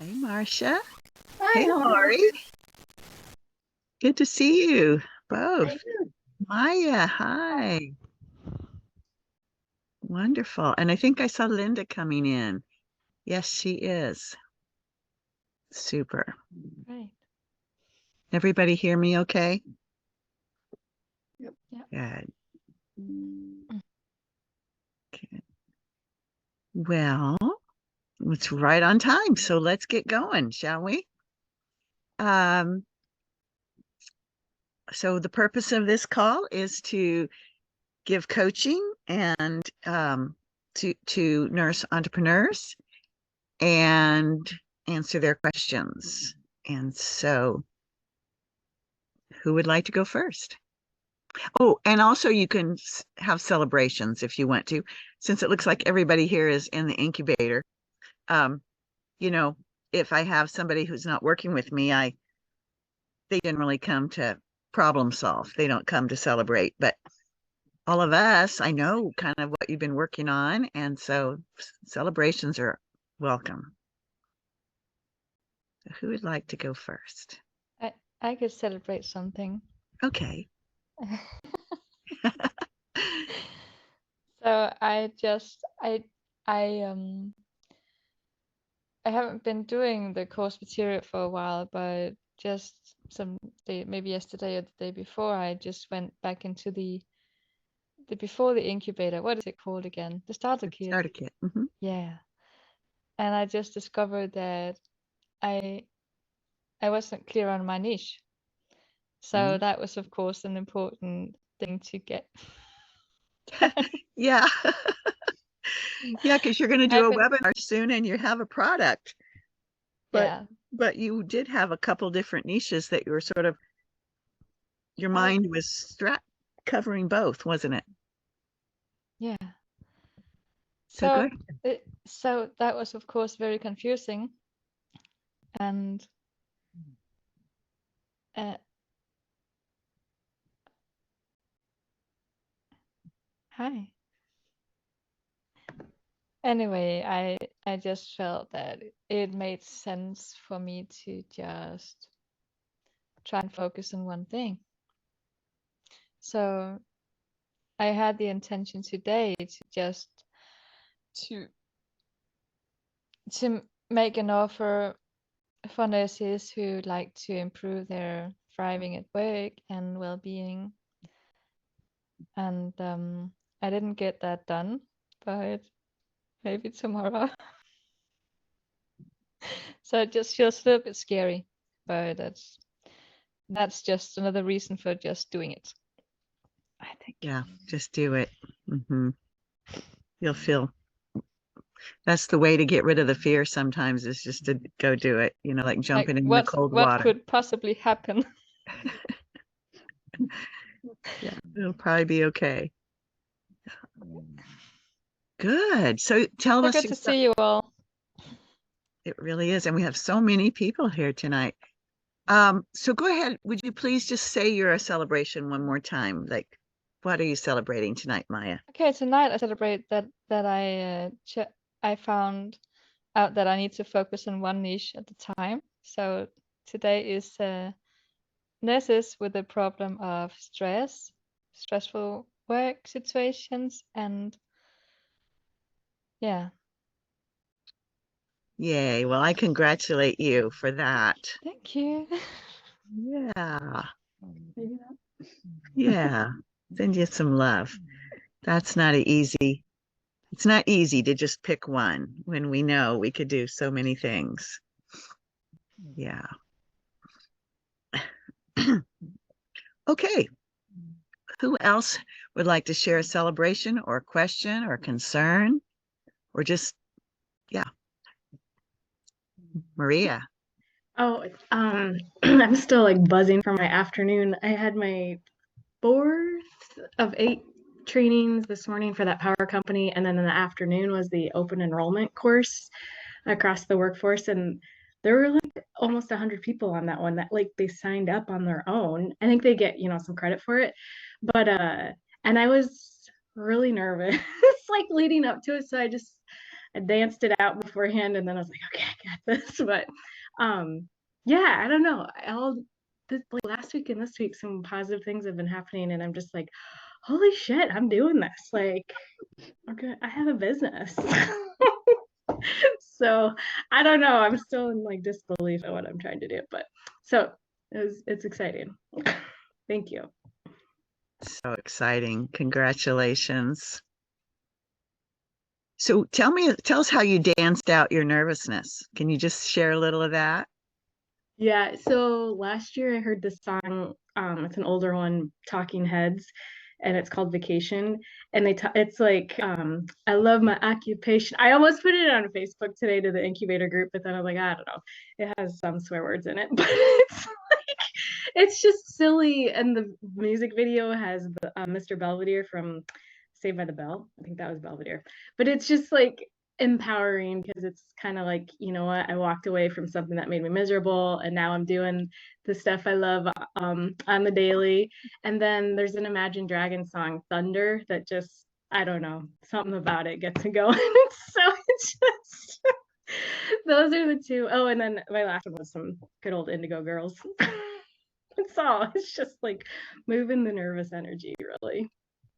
Hey, Marcia. Hi, Hey, how are Lori. you? Good to see you both. Thank you. Maya, hi. Wonderful. And I think I saw Linda coming in. Yes, she is. Super. Right. Everybody hear me okay? Yep. Yeah. Good. Okay. Well, it's right on time, so let's get going, shall we? So the purpose of this call is to give coaching and to nurse entrepreneurs and answer their questions. And so, who would like to go first? Oh, and also you can have celebrations if you want to, since it looks like everybody here is in the incubator. Um, you know, if I have somebody who's not working with me, they generally come to problem solve. They don't come to celebrate, but all of us, I know kind of what you've been working on, and so celebrations are welcome. Who would like to go first? I could celebrate something. Okay. So I haven't been doing the course material for a while, but just maybe yesterday or the day before, I just went back into the before the incubator. What is it called again? The starter kit. Starter kit. Mm-hmm. Yeah. And I just discovered that I wasn't clear on my niche. So that was, of course, an important thing to get. Yeah. Yeah, because you're going to do a webinar soon and you have a product. But you did have a couple different niches that you were sort of, your mind was covering both, wasn't it? Yeah. So So that was, of course, very confusing. And hi. Anyway, I just felt that it made sense for me to just try and focus on one thing. So I had the intention today to just to make an offer for nurses who like to improve their thriving at work and well-being. And I didn't get that done, but maybe tomorrow. So it just feels a little bit scary, but that's just another reason for just doing it, I think. yeah, just do it. Mm-hmm. You'll feel that's the way to get rid of the fear sometimes, is just to go do it, like jumping in the cold water. What could possibly happen? Yeah, it'll probably be okay. Good. So tell us. Good to see you all. It really is. And we have so many people here tonight. So go ahead. Would you please just say you're a celebration one more time? Like, what are you celebrating tonight, Maya? Okay, tonight I celebrate that I found out that I need to focus on one niche at a time. So today is nurses with the problem of stressful work situations, and yeah. Yay. Well, I congratulate you for that. Thank you. Yeah. Yeah. Send you some love. It's not easy to just pick one when we know we could do so many things. Yeah. Okay. Who else would like to share a celebration or a question or concern or just, yeah. Maria. Oh, I'm still like buzzing from my afternoon. I had my 4th of 8 trainings this morning for that power company, and then in the afternoon was the open enrollment course across the workforce, and there were like almost 100 people on that one that like they signed up on their own. I think they get, some credit for it, but and I was really nervous like leading up to it, so I danced it out beforehand, and then I was like, okay, I got this. But yeah, I don't know. Like last week and this week, some positive things have been happening, and I'm just like, holy shit, I'm doing this. Like, okay, I have a business. So I don't know. I'm still in like disbelief at what I'm trying to do, but so it's exciting. Thank you. So exciting. Congratulations. So tell us how you danced out your nervousness. Can you just share a little of that? Yeah, so last year I heard this song, it's an older one, Talking Heads, and it's called Vacation. And it's like, I love my occupation. I almost put it on Facebook today to the incubator group, but then I was like, I don't know. It has some swear words in it, but it's like, it's just silly. And the music video has the Mr. Belvedere from Saved by the Bell. I think that was Belvedere. But it's just like empowering, because it's kind of like, you know what, I walked away from something that made me miserable, and now I'm doing the stuff I love on the daily. And then there's an Imagine Dragons song, Thunder, that just, I don't know, something about it gets me going. So it's just those are the two. Oh, and then my last one was some good old Indigo Girls. That's all. It's just like moving the nervous energy, really.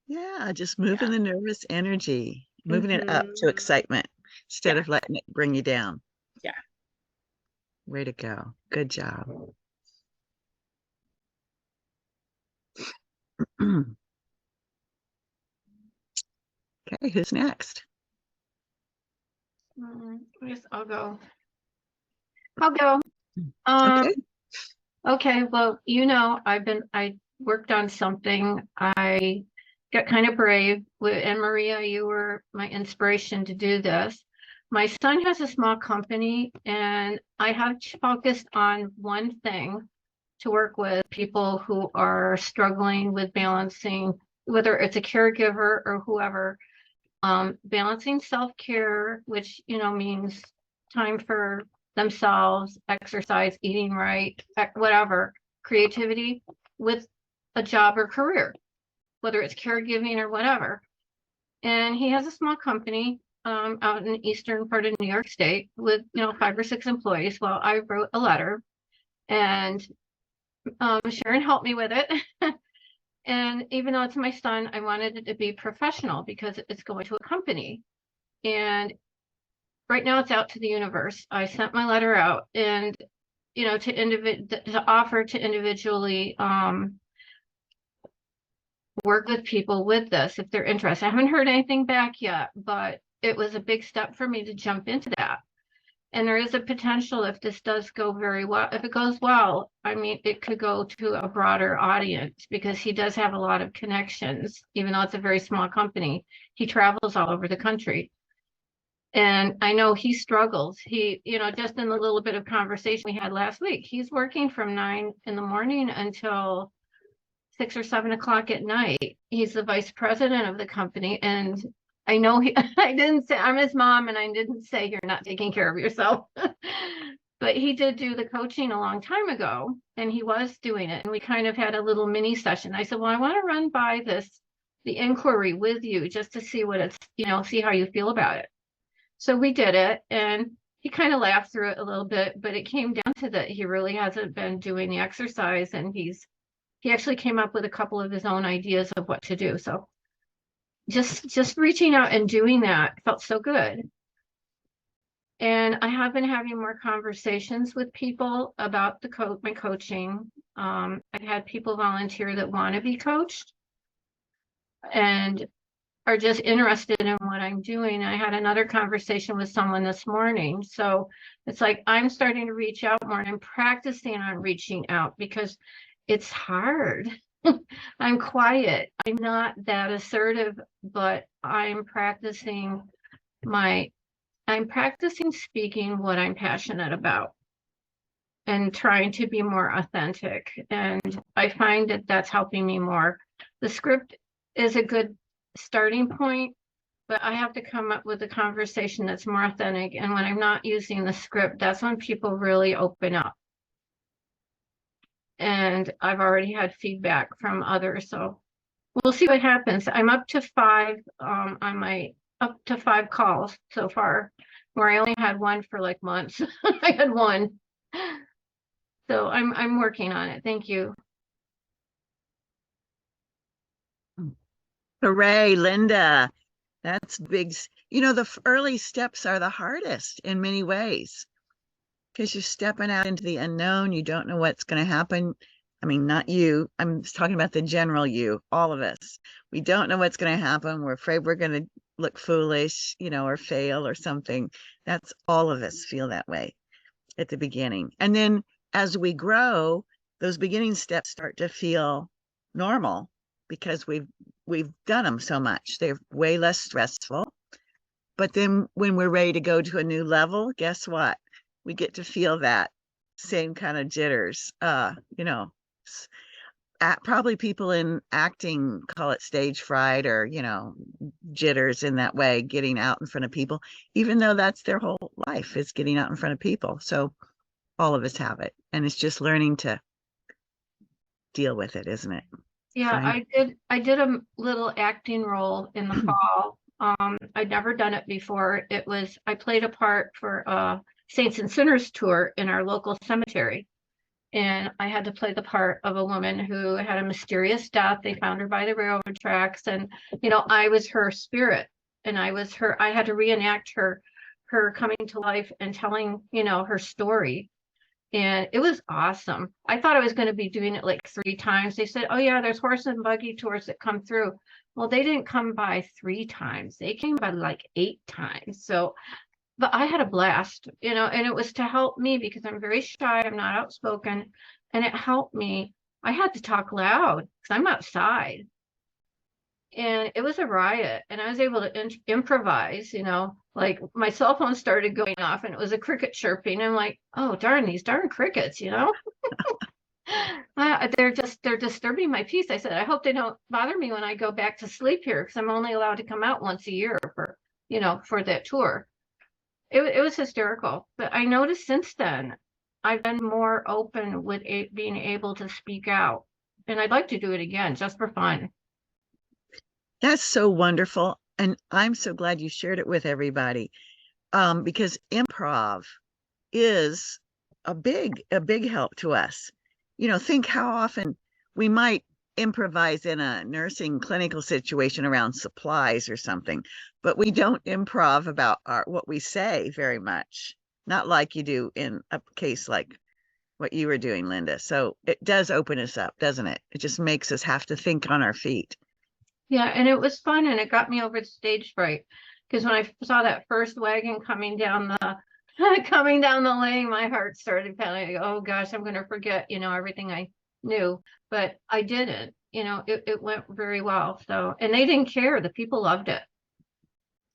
Yeah, just moving the nervous energy, moving it up to excitement instead of letting it bring you down. Yeah. Way to go. Good job. Okay, who's next? I guess I'll go. I'll go. Okay. Okay, well, you know, I worked on something. I got kind of brave and Maria, you were my inspiration to do this. My son has a small company, and I have focused on one thing to work with people who are struggling with balancing, whether it's a caregiver or whoever, balancing self-care, which, you know, means time for themselves, exercise, eating right, whatever, creativity, with a job or career, whether it's caregiving or whatever. And he has a small company out in the eastern part of New York State with, you know, 5 or 6 employees. Well, I wrote a letter, and Sharon helped me with it. And even though it's my son, I wanted it to be professional because it's going to a company. And right now it's out to the universe. I sent my letter out, and, you know, to offer to individually work with people with this if they're interested. I haven't heard anything back yet, but it was a big step for me to jump into that. And there is a potential, if this does go very well, if it goes well, I mean, it could go to a broader audience, because he does have a lot of connections. Even though it's a very small company, he travels all over the country. And I know he struggles. He, you know, just in the little bit of conversation we had last week, he's working from 9 in the morning until 6 or 7 o'clock at night. He's the vice president of the company. And I know I didn't say, I'm his mom, and I didn't say you're not taking care of yourself. But he did do the coaching a long time ago, and he was doing it. And we kind of had a little mini session. I said, well, I want to run by the inquiry with you, just to see what it's, you know, see how you feel about it. So we did it, and he kind of laughed through it a little bit, but it came down to that he really hasn't been doing the exercise, and he actually came up with a couple of his own ideas of what to do. So just reaching out and doing that felt so good. And I have been having more conversations with people about my coaching. I've had people volunteer that want to be coached and are just interested in what I'm doing. I had another conversation with someone this morning. So it's like I'm starting to reach out more, and I'm practicing on reaching out because it's hard. I'm quiet. I'm not that assertive, but I'm practicing speaking what I'm passionate about and trying to be more authentic. And I find that that's helping me more. The script is a good starting point, but I have to come up with a conversation that's more authentic. And when I'm not using the script, that's when people really open up. And I've already had feedback from others, so we'll see what happens. I'm up to 5 up to 5 calls so far where I only had one for like months. I had one. So I'm working on it. Thank you. Hooray, Linda. That's big. You know, the early steps are the hardest in many ways because you're stepping out into the unknown. You don't know what's going to happen. I mean, not you. I'm talking about the general you, all of us. We don't know what's going to happen. We're afraid we're going to look foolish, you know, or fail or something. That's all of us feel that way at the beginning. And then as we grow, those beginning steps start to feel normal because we've done them so much. They're way less stressful. But then when we're ready to go to a new level, guess what? We get to feel that same kind of jitters. You know, probably people in acting call it stage fright or, you know, jitters in that way, getting out in front of people, even though that's their whole life is getting out in front of people. So all of us have it. And it's just learning to deal with it, isn't it? Yeah, I did a little acting role in the fall. I'd never done it before. I played a part for Saints and Sinners tour in our local cemetery. And I had to play the part of a woman who had a mysterious death. They found her by the railroad tracks. And, you know, I was her spirit and I had to reenact her coming to life and telling, you know, her story. And it was awesome. I thought I was going to be doing it like 3 times. They said, oh yeah, there's horse and buggy tours that come through. Well, they didn't come by 3 times. They came by like 8 times. So, but I had a blast, you know, and it was to help me because I'm very shy. I'm not outspoken. And it helped me. I had to talk loud because I'm outside. And it was a riot. And I was able to improvise, you know, like my cell phone started going off and it was a cricket chirping. I'm like, oh, darn, these darn crickets, you know? They're disturbing my peace. I said, I hope they don't bother me when I go back to sleep here because I'm only allowed to come out once a year for, you know, for that tour. It was hysterical. But I noticed since then, I've been more open with being able to speak out. And I'd like to do it again just for fun. That's so wonderful. And I'm so glad you shared it with everybody. Because improv is a big help to us. You know, think how often we might improvise in a nursing clinical situation around supplies or something, but we don't improv about what we say very much, not like you do in a case like what you were doing, Linda. So it does open us up, doesn't it? It just makes us have to think on our feet. Yeah, and it was fun and it got me over the stage fright. Because when I saw that first wagon coming down the lane, my heart started pounding. Oh gosh, I'm gonna forget, you know, everything I knew. But I didn't, you know, it went very well. So, and they didn't care. The people loved it.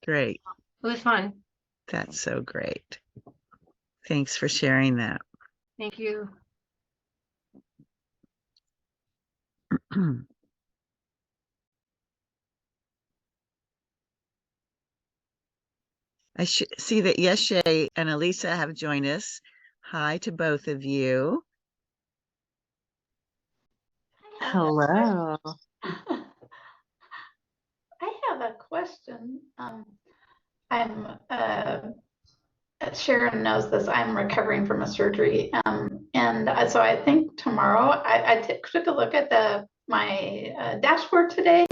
Great. It was fun. That's so great. Thanks for sharing that. Thank you. I see that Yeshe and Elisa have joined us. Hi to both of you. Hello. I have a question. I'm Sharon knows this. I'm recovering from a surgery, so I think tomorrow I took a look at my dashboard today,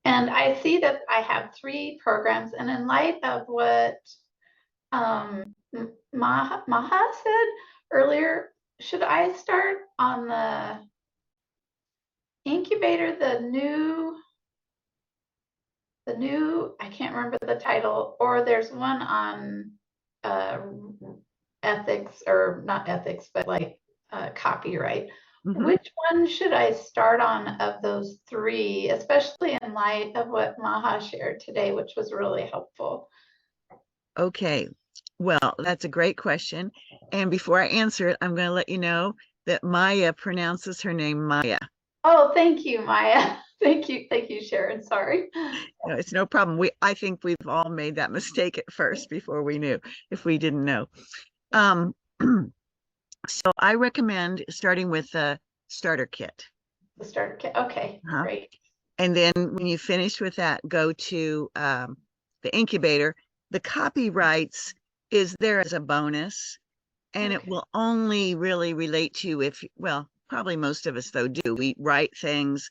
and I see that I have 3 programs. And in light of what Maha said earlier, should I start on the incubator, the new, I can't remember the title, or there's one on ethics, or not ethics, but like copyright. Mhm. Which one should I start on of those 3, especially in light of what Maha shared today, which was really helpful? Okay, well, that's a great question. And before I answer it, I'm going to let you know that Maya pronounces her name Maya. Oh, thank you, Maya. Thank you, Sharon. Sorry. No, it's no problem. I think we've all made that mistake at first before we knew, if we didn't know. So I recommend starting with the starter kit. The starter kit. Okay, great. And then when you finish with that, go to the incubator. The copyrights is there as a bonus, and it Okay. will only really relate to you if, well, probably most of us though do. We write things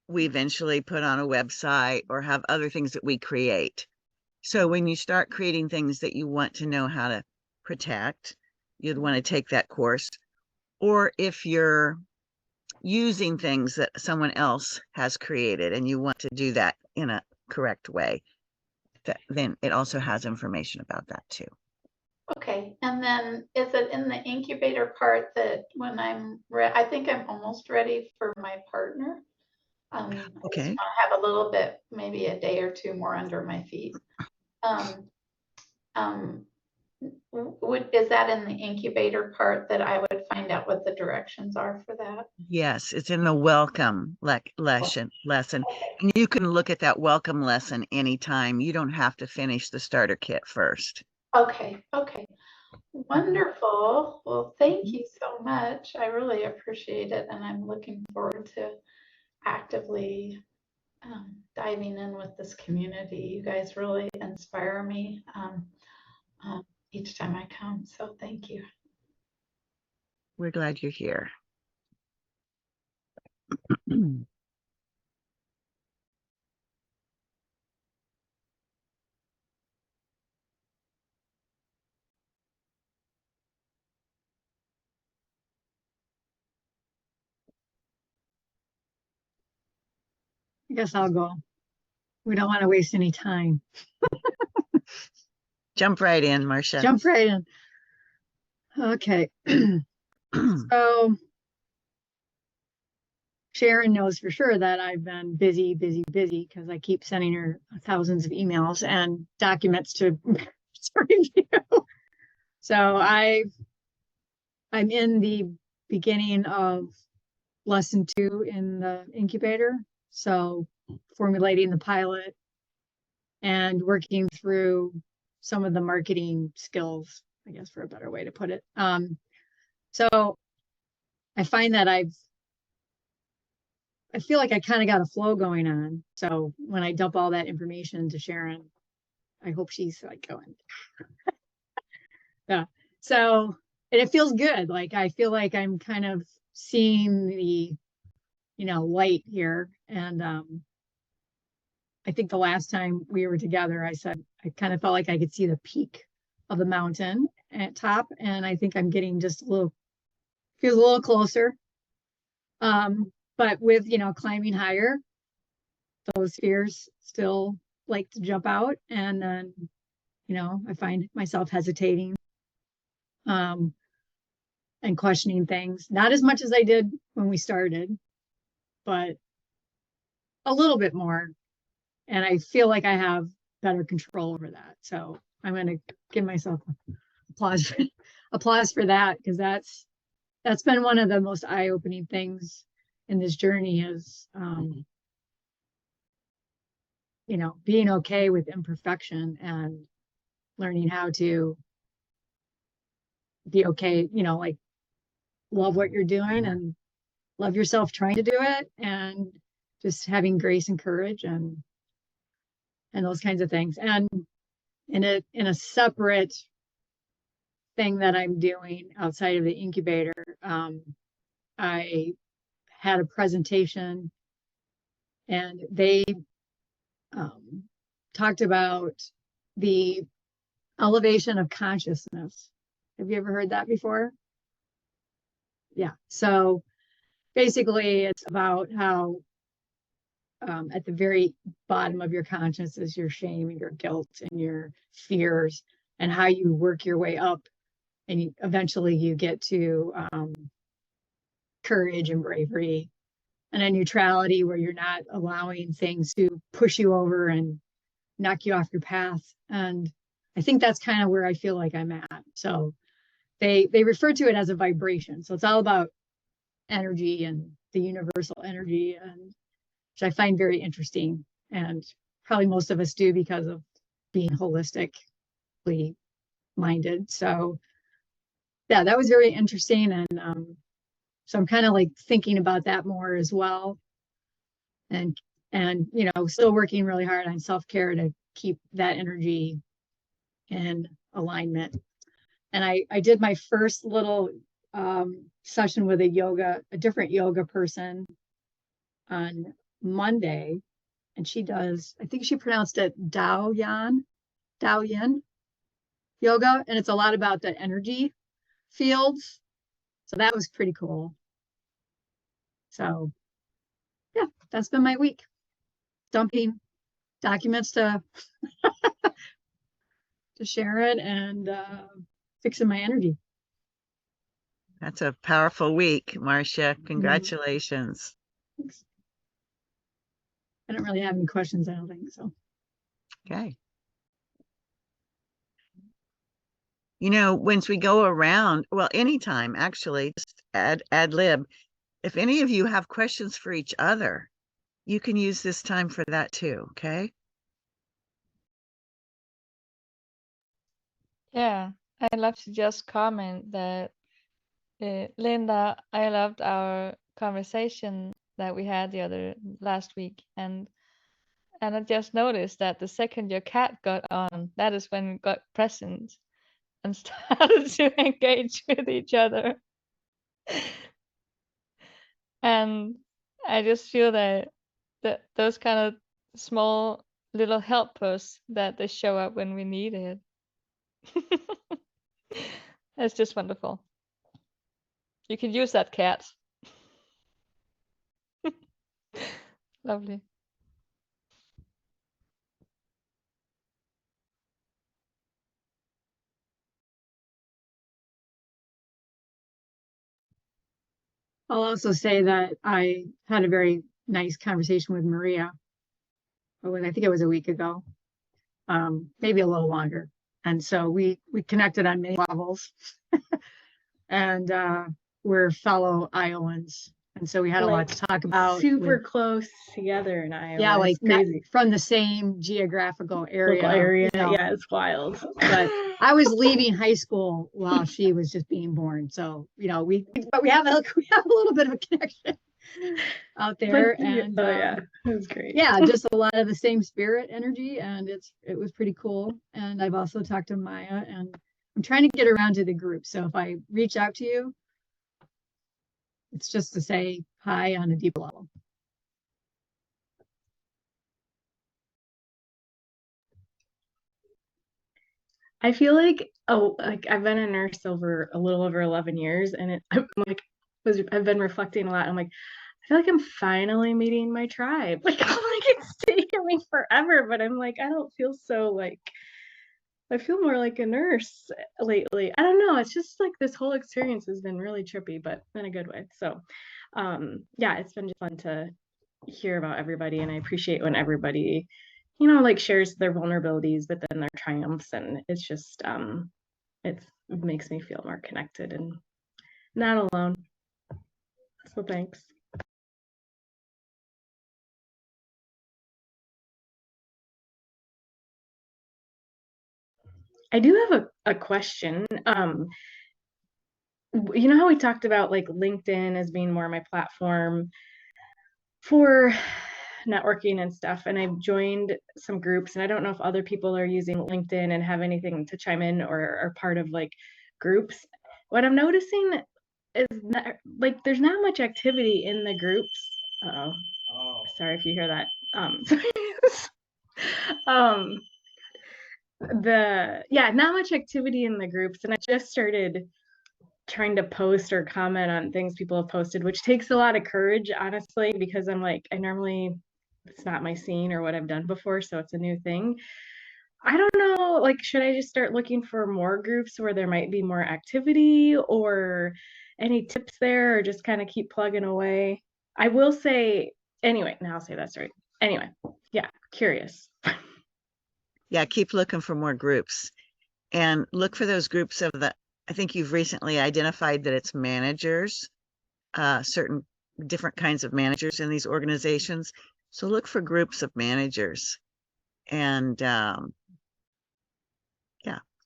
we eventually put on a website or have other things that we create. So when you start creating things that you want to know how to protect, you'd want to take that course. Or if you're using things that someone else has created and you want to do that in a correct way, then it also has information about that too. Okay, and then is it in the incubator part that when I think I'm almost ready for my partner. I just Okay. want to have a little bit, maybe a day or two more under my feet. Is that in the incubator part that I would find out what the directions are for that? Yes, it's in the welcome lesson. And you can look at that welcome lesson anytime. You don't have to finish the starter kit first. Okay, okay. Wonderful. Well, thank you so much. I really appreciate it. And I'm looking forward to actively diving in with this community. You guys really inspire me each time I come. So thank you. We're glad you're here. I guess I'll go. We don't want to waste any time. Jump right in, Marcia. Jump right in. Okay. So Sharon knows for sure that I've been busy because I keep sending her thousands of emails and documents to review. So I'm in the beginning of lesson 2 in the incubator. So formulating the pilot and working through some of the marketing skills, I guess, for a better way to put it. So I find that I feel like I kind of got a flow going on. So when I dump all that information to Sharon, I hope she's like going. Yeah. So, and it feels good. Like I feel like I'm kind of seeing the, light here. And I think the last time we were together, I said I kind of felt like I could see the peak of the mountain at top. And I think I'm getting just feels a little closer. But with, climbing higher, those fears still like to jump out. And then, I find myself hesitating and questioning things, not as much as I did when we started, but a little bit more. And I feel like I have better control over that. So I'm going to give myself applause for that, because that's been one of the most eye-opening things in this journey is, being okay with imperfection and learning how to be okay, like love what you're doing and love yourself trying to do it, and just having grace and courage and those kinds of things. And in a separate thing that I'm doing outside of the incubator, I had a presentation and they talked about the elevation of consciousness. Have you ever heard that before? Yeah. So basically it's about how at the very bottom of your conscience is your shame and your guilt and your fears, and how you work your way up, and eventually you get to courage and bravery and a neutrality where you're not allowing things to push you over and knock you off your path. And I think that's kind of where I feel like I'm at. So they refer to it as a vibration. So it's all about energy and the universal energy, and which I find very interesting, and probably most of us do because of being holistically minded. So yeah, that was very interesting. And so I'm kind of like thinking about that more as well. And still working really hard on self-care to keep that energy in alignment. And I did my first little session with a different yoga person on Monday. And she does, I think she pronounced it Dao Yin yoga. And it's a lot about the energy fields. So that was pretty cool. So yeah, that's been my week. Dumping documents to Sharon and fixing my energy. That's a powerful week, Marcia. Congratulations. Thanks. I don't really have any questions, I don't think so. Okay. You know, once we go around, well, anytime actually, just ad lib. If any of you have questions for each other, you can use this time for that too, okay? Yeah, I'd love to just comment that Linda, I loved our conversation that we had last week, and I just noticed that the second your cat got on, that is when we got present and started to engage with each other. And I just feel that those kind of small little helpers that they show up when we need it. It's just wonderful. You can use that cat. Lovely. I'll also say that I had a very nice conversation with Maria. I think it was a week ago, maybe a little longer. And so we connected on many levels. And we're fellow Iowans. And so we had a lot to talk about. Super close together in Iowa. Yeah, like crazy. from the same geographical area. Local area. You know. Yeah, it's wild. But I was leaving high school while she was just being born. So, you know, we have a little bit of a connection out there. And yeah, it was great. Yeah, just a lot of the same spirit energy, and it was pretty cool. And I've also talked to Maya, and I'm trying to get around to the group. So if I reach out to you, it's just to say hi on a deeper level. I feel like I've been a nurse over a little over 11 years, and I've been reflecting a lot. I'm like, I feel like I'm finally meeting my tribe. Like, I'm like, it's taken me forever, but I'm like, I don't feel so like, I feel more like a nurse lately. I don't know. It's just like this whole experience has been really trippy, but in a good way. So, yeah, it's been just fun to hear about everybody, and I appreciate when everybody, you know, like shares their vulnerabilities, but then their triumphs, and it's just, it makes me feel more connected and not alone. So thanks. I do have a question. You know how we talked about like LinkedIn as being more my platform for networking and stuff, and I've joined some groups, and I don't know if other people are using LinkedIn and have anything to chime in or are part of like groups. What I'm noticing is like there's not much activity in the groups. Sorry if you hear that. Not much activity in the groups, and I just started trying to post or comment on things people have posted, which takes a lot of courage, honestly, because I'm like, it's not my scene or what I've done before, so it's a new thing. I don't know, like, should I just start looking for more groups where there might be more activity, or any tips there, or just kind of keep plugging away? I will say, anyway, now I'll say that's right. Anyway, yeah, curious. Yeah, keep looking for more groups, and look for those groups I think you've recently identified that it's managers, certain different kinds of managers in these organizations. So look for groups of managers, and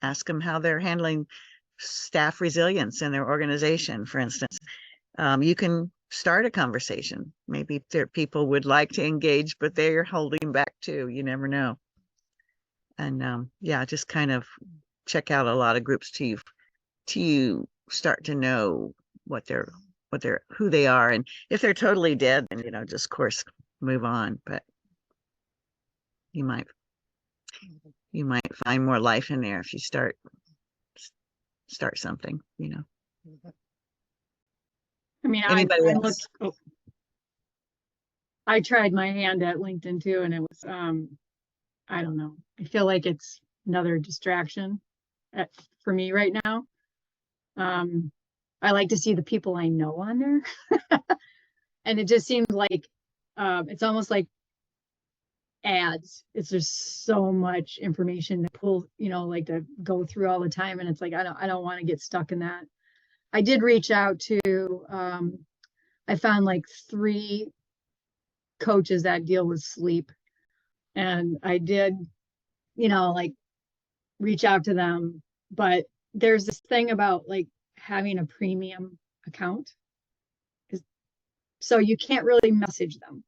ask them how they're handling staff resilience in their organization, for instance. You can start a conversation. Maybe people would like to engage, but they're holding back too. You never know. And just kind of check out a lot of groups till you start to know who they are. And if they're totally dead, then, just of course move on. But you might find more life in there if you start something, I mean, Anybody I else? looked, I tried my hand at LinkedIn too, and it was, I don't know. I feel like it's another distraction for me right now. I like to see the people I know on there. And it just seems like, it's almost like ads. It's just so much information to pull, like to go through all the time. And it's like, I don't want to get stuck in that. I did reach out to, I found like 3 coaches that deal with sleep. And I did, like reach out to them. But there's this thing about like having a premium account. So you can't really message them.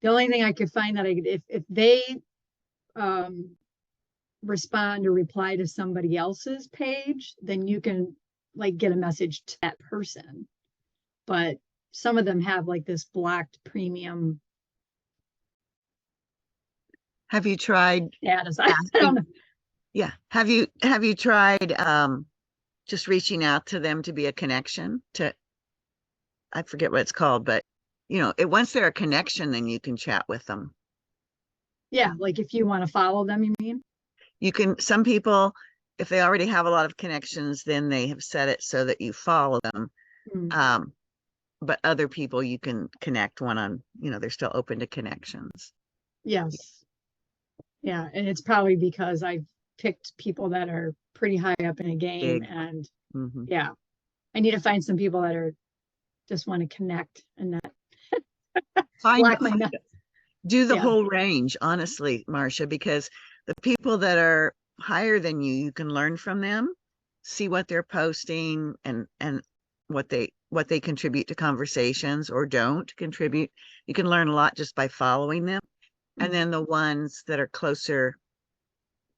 The only thing I could find that if they respond or reply to somebody else's page, then you can like get a message to that person. But some of them have like this blocked premium. Have you tried status. I don't know. Yeah. Have you tried just reaching out to them to be a connection to, I forget what it's called, but once they're a connection, then you can chat with them. Yeah, like if you want to follow them, you mean? You can, some people, if they already have a lot of connections, then they have set it so that you follow them. But other people you can connect they're still open to connections. Yes. Yeah, and it's probably because I've picked people that are pretty high up in a game. Big. And yeah, I need to find some people that just want to connect and not do the whole range, honestly, Marcia, because the people that are higher than you can learn from them, see what they're posting and what they contribute to conversations or don't contribute. You can learn a lot just by following them. And then the ones that are closer,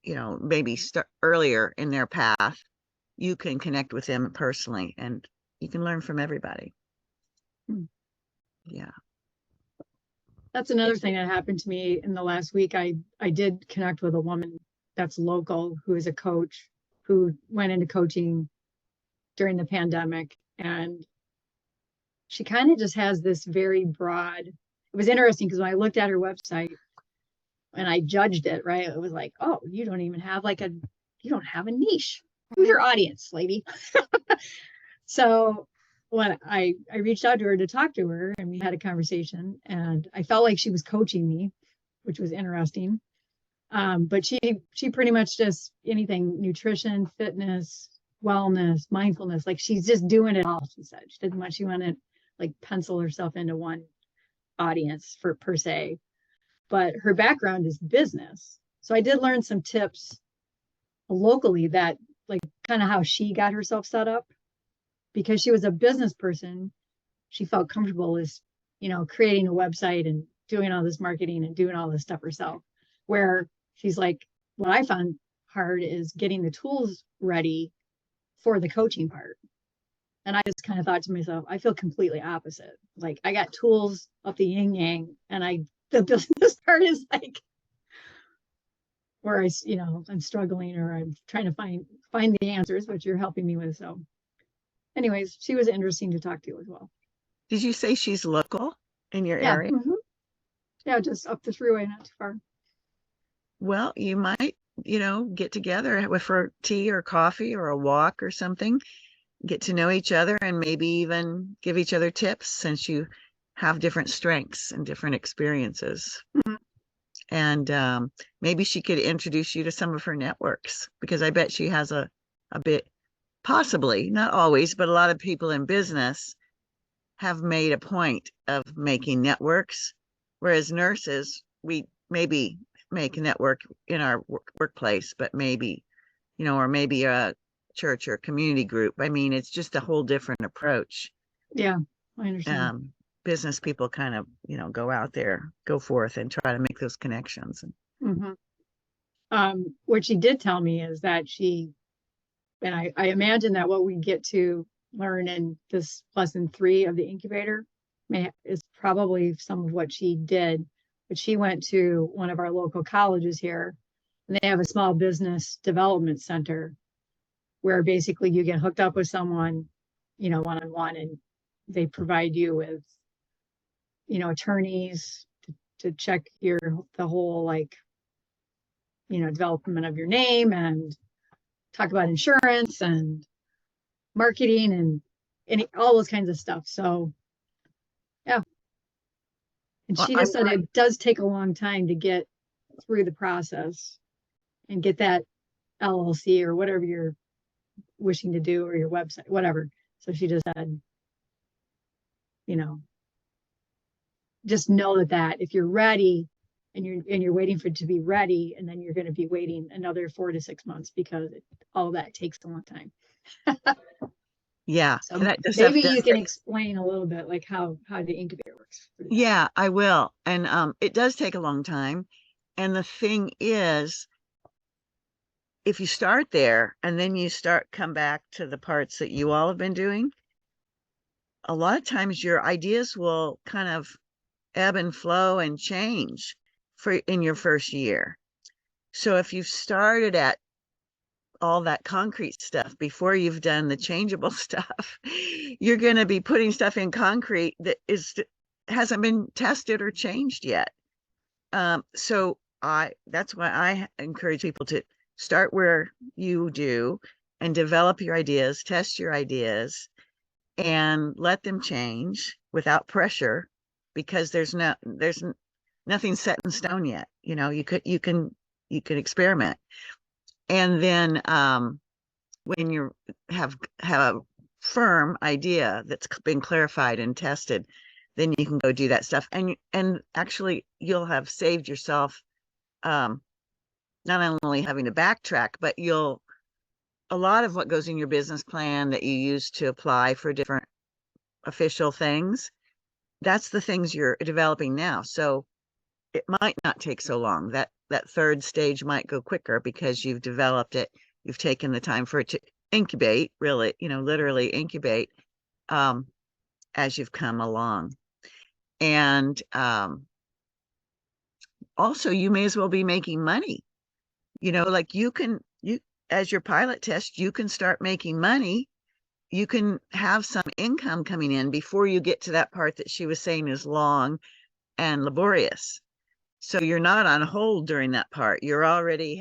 maybe start earlier in their path, you can connect with them personally and you can learn from everybody. Yeah. That's another thing that happened to me in the last week. I did connect with a woman that's local who is a coach who went into coaching during the pandemic. And she kind of just has this very broad, it was interesting because when I looked at her website and I judged it, right, it was like, oh, you don't have a niche. Who's your audience, lady? So when I reached out to her to talk to her and we had a conversation and I felt like she was coaching me, which was interesting. But she pretty much just anything, nutrition, fitness, wellness, mindfulness, like she's just doing it all. She said she want to like pencil herself into one audience per se, but her background is business. So I did learn some tips locally that like kind of how she got herself set up, because she was a business person. She felt comfortable as, creating a website and doing all this marketing and doing all this stuff herself, where she's like, what I found hard is getting the tools ready for the coaching part. And I just kind of thought to myself, I feel completely opposite. Like I got tools up the yin yang and the business part is like where I'm struggling or I'm trying to find the answers, which you're helping me with. So anyways, she was interesting to talk to as well. Did you say she's local in your area? Yeah, just up the freeway, not too far. Well, you might, get together with for tea or coffee or a walk or something, get to know each other and maybe even give each other tips since you have different strengths and different experiences. And maybe she could introduce you to some of her networks, because I bet she has a bit, possibly, not always, but a lot of people in business have made a point of making networks, whereas nurses, we maybe make a network in our workplace, but maybe, or maybe a church or community group. I mean, it's just a whole different approach. Yeah, I understand. Business people kind of, go out there, go forth and try to make those connections. what she did tell me is that and I imagine that what we get to learn in this lesson 3 of the incubator is probably some of what she did. But she went to one of our local colleges here, and they have a small business development center where basically you get hooked up with someone, one-on-one, and they provide you with, attorneys to check the whole, like, development of your name and talk about insurance and marketing and all those kinds of stuff. So, yeah. And Well, she just said it does take a long time to get through the process and get that LLC or whatever you're wishing to do, or your website, whatever. So she just said, just know that if you're ready and you're waiting for it to be ready, and then you're going to be waiting another 4 to 6 months because all that takes a long time. Yeah. So that maybe does you can take- explain a little bit like how the incubator works. Yeah, I will. And it does take a long time. And the thing is, if you start there and then you come back to the parts that you all have been doing, a lot of times your ideas will kind of ebb and flow and change in your first year. So if you've started at all that concrete stuff before you've done the changeable stuff, you're going to be putting stuff in concrete that hasn't been tested or changed yet. So that's why I encourage people to start where you do and develop your ideas, test your ideas, and let them change without pressure, because there's nothing set in stone yet. You can experiment. And then when you have a firm idea that's been clarified and tested, then you can go do that stuff. And actually you'll have saved yourself not only having to backtrack, but a lot of what goes in your business plan that you use to apply for different official things, that's the things you're developing now. So it might not take so long. That third stage might go quicker because you've developed it. You've taken the time for it to incubate, really, literally incubate as you've come along. And also you may as well be making money. Like you as your pilot test, you can start making money. You can have some income coming in before you get to that part that she was saying is long and laborious. So you're not on hold during that part. You're already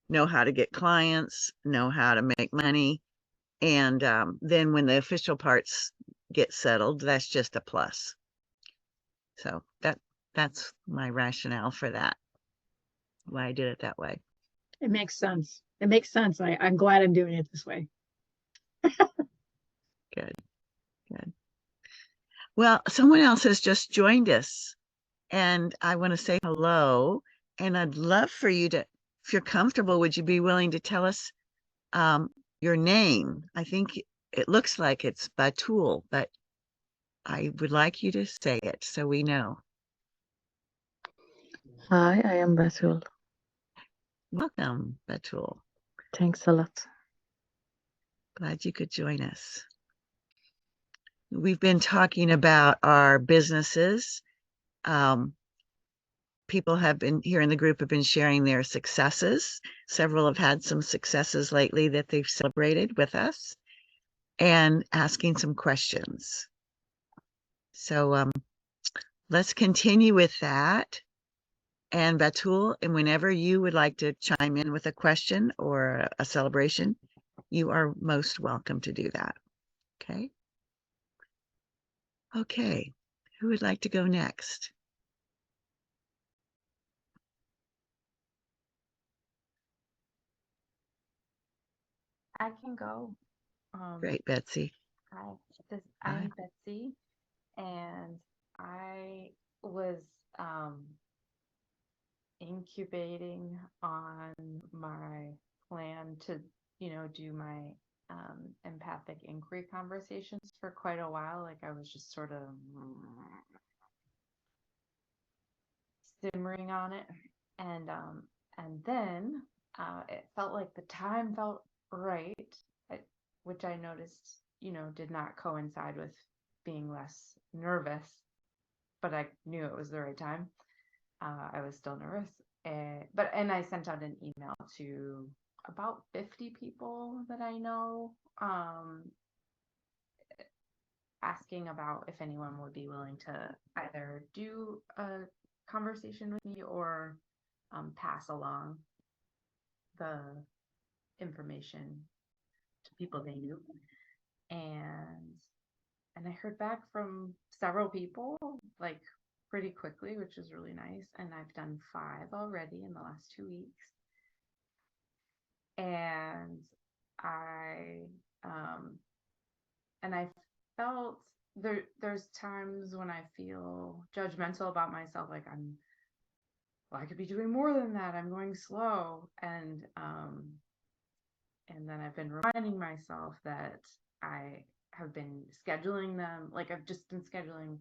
know how to get clients, know how to make money. And then when the official parts get settled, that's just a plus. So that's my rationale for that, why I did it that way. It makes sense. It makes sense. I'm glad I'm doing it this way. Good. Well, someone else has just joined us, and I want to say hello. And I'd love for you to, if you're comfortable, would you be willing to tell us your name? I think it looks like it's Batul, but I would like you to say it so we know. Hi, I am Batul. Welcome, Batul. Thanks a lot. Glad you could join us. We've been talking about our businesses. People have been here in the group have been sharing their successes. Several have had some successes lately that they've celebrated with us, and asking some questions. So let's continue with that. And Batul, and whenever you would like to chime in with a question or a celebration, you are most welcome to do that. Okay. Okay. Who would like to go next? I can go. Great, Betsy. Hi, I'm Betsy, and I was incubating on my plan to, do my empathic inquiry conversations for quite a while. Like I was just sort of simmering on it, and And then it felt like the time felt right, which I noticed, did not coincide with being less nervous, but I knew it was the right time. I was still nervous. And I sent out an email to about 50 people that I know, asking about if anyone would be willing to either do a conversation with me or pass along the information to people they knew. And I heard back from several people like pretty quickly, which is really nice. And I've done 5 already in the last 2 weeks. And I felt there's times when I feel judgmental about myself, like I could be doing more than that. I'm going slow. And then I've been reminding myself that I have been scheduling them. Like I've just been scheduling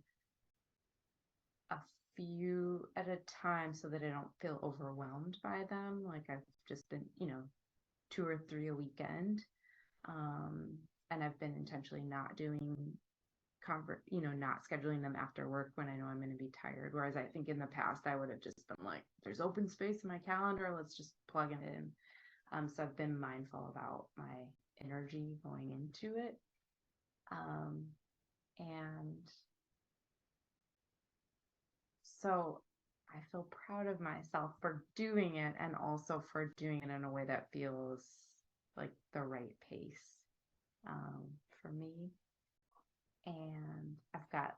a few at a time so that I don't feel overwhelmed by them. Like I've just been, 2 or 3 a weekend. And I've been intentionally not doing not scheduling them after work when I know I'm going to be tired. Whereas I think in the past I would have just been like, there's open space in my calendar, let's just plug it in. So I've been mindful about my energy going into it. And so I feel proud of myself for doing it, and also for doing it in a way that feels like the right pace for me. And I've got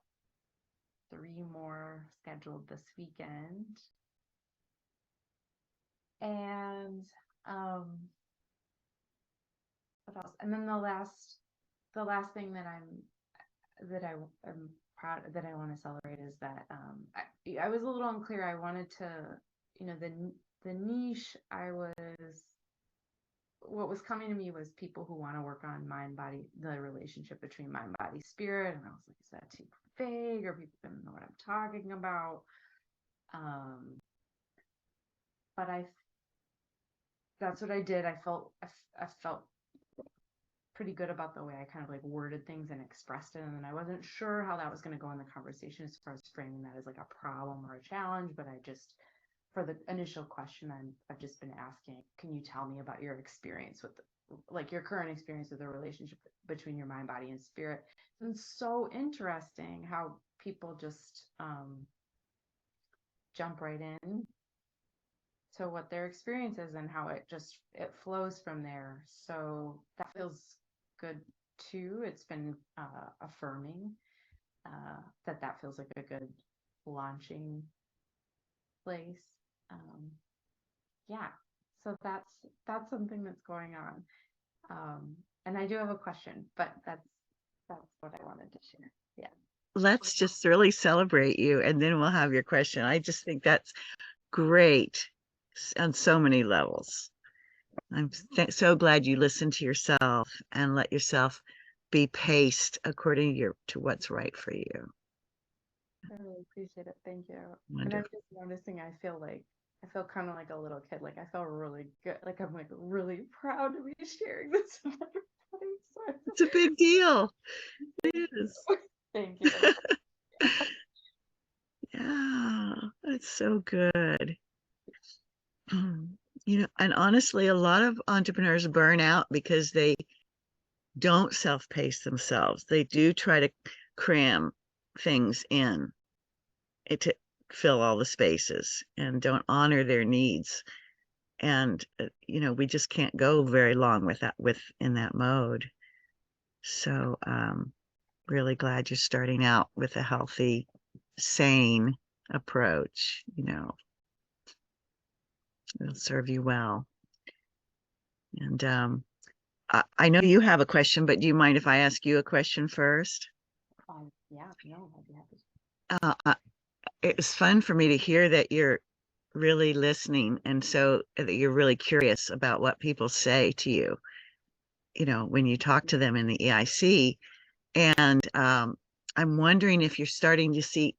3 more scheduled this weekend. And what else? And then the last thing that I'm proud that I want to celebrate is that I was a little unclear. I wanted to, the niche what was coming to me was people who want to work on mind body, the relationship between mind body spirit, and I was like, is that too vague, or people don't know what I'm talking about? But that's what I did. I felt pretty good about the way I kind of like worded things and expressed it, and then I wasn't sure how that was going to go in the conversation as far as framing that as like a problem or a challenge. But I just, for the initial question, I've just been asking, can you tell me about your experience with like your current experience with the relationship between your mind, body, and spirit? And it's so interesting how people just jump right in to what their experience is and how it flows from there. So that feels good too. It's been affirming that feels like a good launching place. Yeah, so that's something that's going on. And I do have a question, but that's what I wanted to share. Yeah. Let's just really celebrate you, and then we'll have your question. I just think that's great on so many levels. I'm so glad you listened to yourself and let yourself be paced according to what's right for you. I really appreciate it. Thank you. Wonderful. And I'm just noticing I feel kind of like a little kid. Like I feel really good. Like I'm like really proud to be sharing this with everybody. So it's a big deal. It is. Thank you. Yeah, that's so good. And honestly, a lot of entrepreneurs burn out because they don't self-pace themselves. They do try to cram things in to fill all the spaces and don't honor their needs. And, we just can't go very long in that mode. So really glad you're starting out with a healthy, sane approach. It'll serve you well. And I know you have a question, but do you mind if I ask you a question first? Yeah, no, I'd be happy. It's fun for me to hear that you're really listening, and so that you're really curious about what people say to you, when you talk to them in the EIC. And I'm wondering if you're starting to see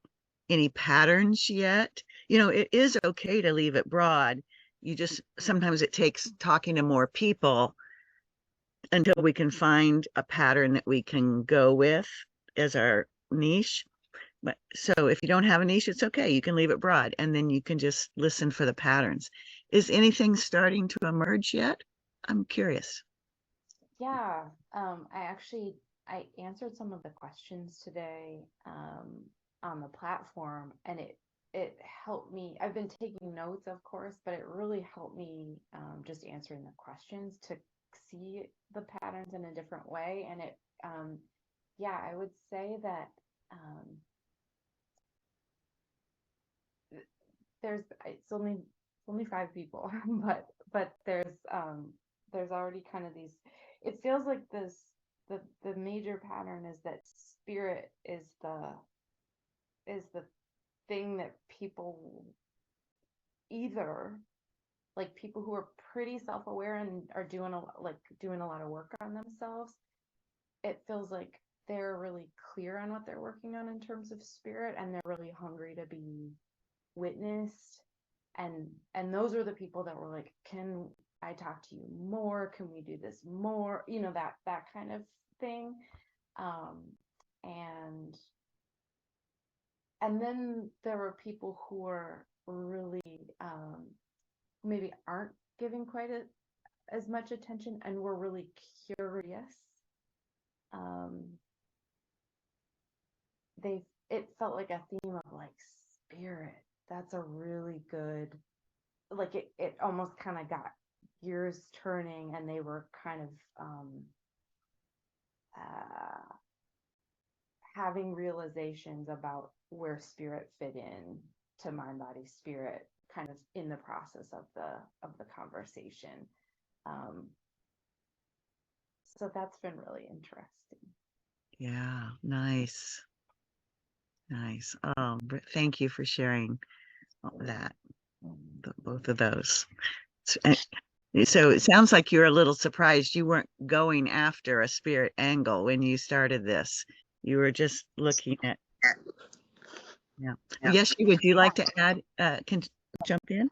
any patterns yet. It is okay to leave it broad you just, sometimes it takes talking to more people until we can find a pattern that we can go with as our niche. But so if you don't have a niche, it's okay. You can leave it broad and then you can just listen for the patterns. Is anything starting to emerge yet? I'm curious. Yeah, I answered some of the questions today on the platform, and it helped me. I've been taking notes, of course, but it really helped me just answering the questions to see the patterns in a different way. And yeah, I would say that it's only 5 people, but there's already kind of these. It feels like the major pattern is that spirit is the thing that people, either like people who are pretty self-aware and are doing a lot of work on themselves. It feels like they're really clear on what they're working on in terms of spirit, and they're really hungry to be witnessed, and those are the people that were like, can I talk to you more, can we do this more, that kind of thing. And then there were people who are really maybe aren't giving quite as much attention and were really curious. It felt like a theme of like spirit. That's a really good, like it almost kind of got gears turning, and they were kind of having realizations about where spirit fit in to mind, body, spirit, kind of in the process of the conversation. So that's been really interesting. Yeah, nice. Nice. Thank you for sharing that, both of those. So it sounds like you're a little surprised you weren't going after a spirit angle when you started this. You were just looking at, yeah. Yes, would you like to add, can jump in?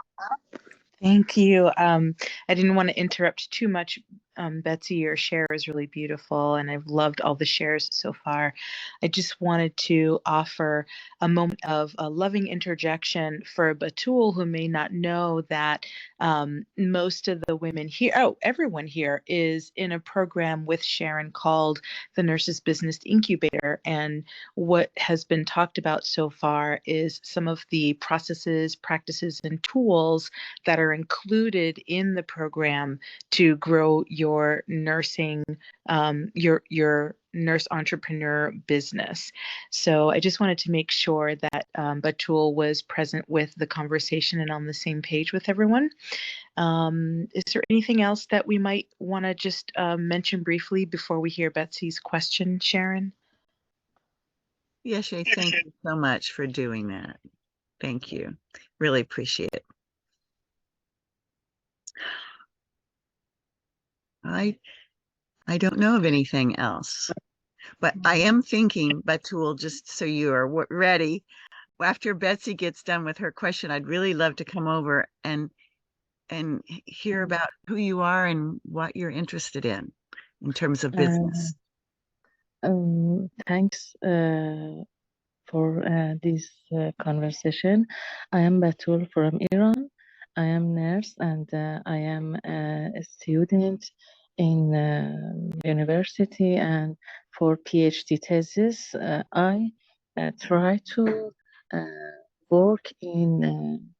Thank you. I didn't want to interrupt too much. Betsy, your share is really beautiful, and I've loved all the shares so far. I just wanted to offer a moment of a loving interjection for Batul, who may not know that most of the women here, everyone here is in a program with Sharon called the Nurses Business Incubator. And what has been talked about so far is some of the processes, practices, and tools that are included in the program to grow your nursing, your nurse entrepreneur business. So I just wanted to make sure that Batul was present with the conversation and on the same page with everyone. Is there anything else that we might want to just mention briefly before we hear Betsy's question, Sharon? Yeshe, thank you so much for doing that. Thank you. Really appreciate it. I don't know of anything else, but I am thinking, Batul, just so you are ready, after Betsy gets done with her question, I'd really love to come over and hear about who you are and what you're interested in terms of business. Thanks for this conversation. I am Batul from Iran. I am nurse, and I am a student in university, and for PhD thesis I try to work in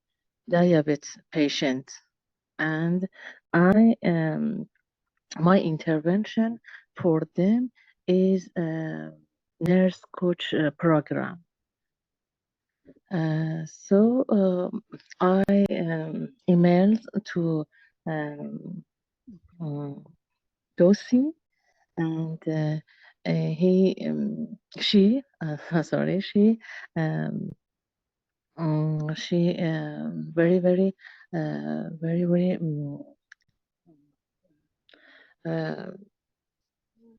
diabetes patient, and I my intervention for them is a nurse coach program. So I emailed to um, Dosi, and she, sorry, she very, very, very, very uh,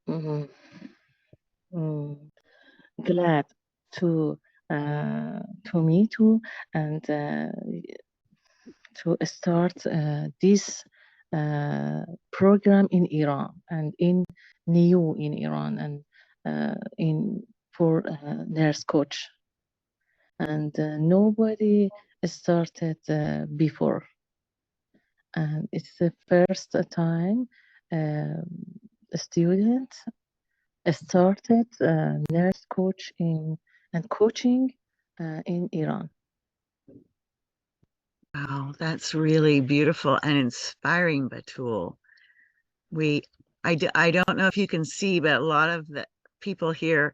mm, mm, glad to me too, and to start this program in Iran and in new in Iran and in for nurse coach, and nobody started before, and it's the first time a student started nurse coach in and coaching in Iran. Wow, that's really beautiful and inspiring, Batul. I don't know if you can see, but a lot of the people here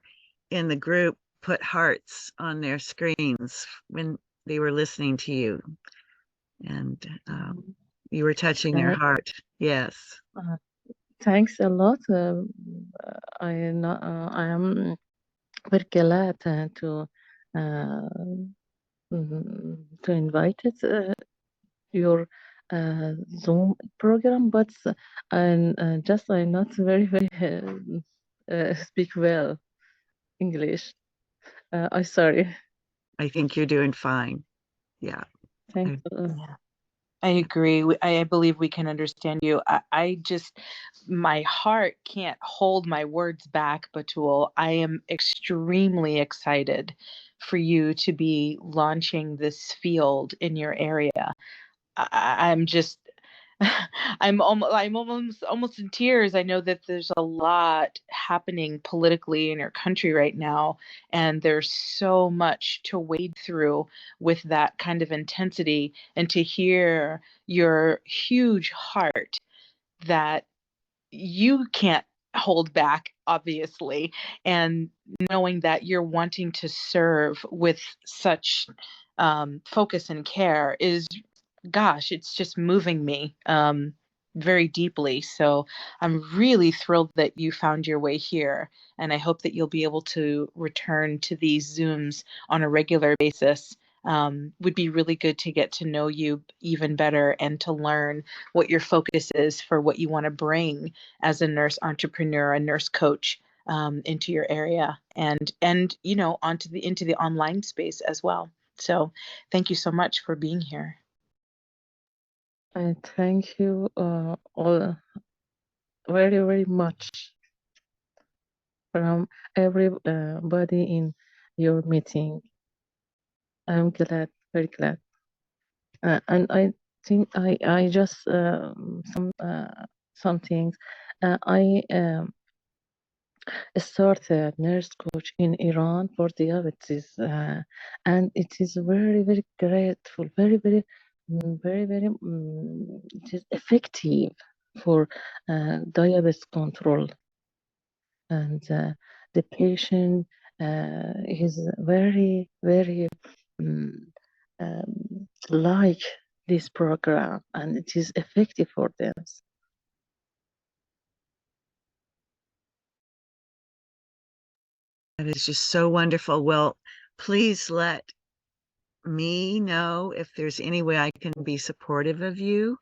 in the group put hearts on their screens when they were listening to you, and you were touching their heart. Yes. Thanks a lot. I am very glad to invite your Zoom program, but I'm not very speak well English. I'm sorry. I think you're doing fine. Yeah. Thanks. Yeah, I agree. I believe we can understand you. I just, my heart can't hold my words back, Batul. I am extremely excited for you to be launching this field in your area. I'm just, I'm almost in tears. I know that there's a lot happening politically in your country right now, and there's so much to wade through with that kind of intensity. And to hear your huge heart that you can't hold back, obviously, and knowing that you're wanting to serve with such focus and care is, gosh, it's just moving me very deeply. So I'm really thrilled that you found your way here. And I hope that you'll be able to return to these Zooms on a regular basis. Would be really good to get to know you even better and to learn what your focus is for what you want to bring as a nurse entrepreneur, a nurse coach into your area, and you know, into the online space as well. So thank you so much for being here. I thank you all very much from everybody in your meeting. I'm glad, very glad, and I think I just some things. I started nurse coach in Iran for diabetes, and it is very grateful, very it is effective for diabetes control, and the patient is very like this program, and it is effective for them. That is just so wonderful. Well, please let me know if there's any way I can be supportive of you.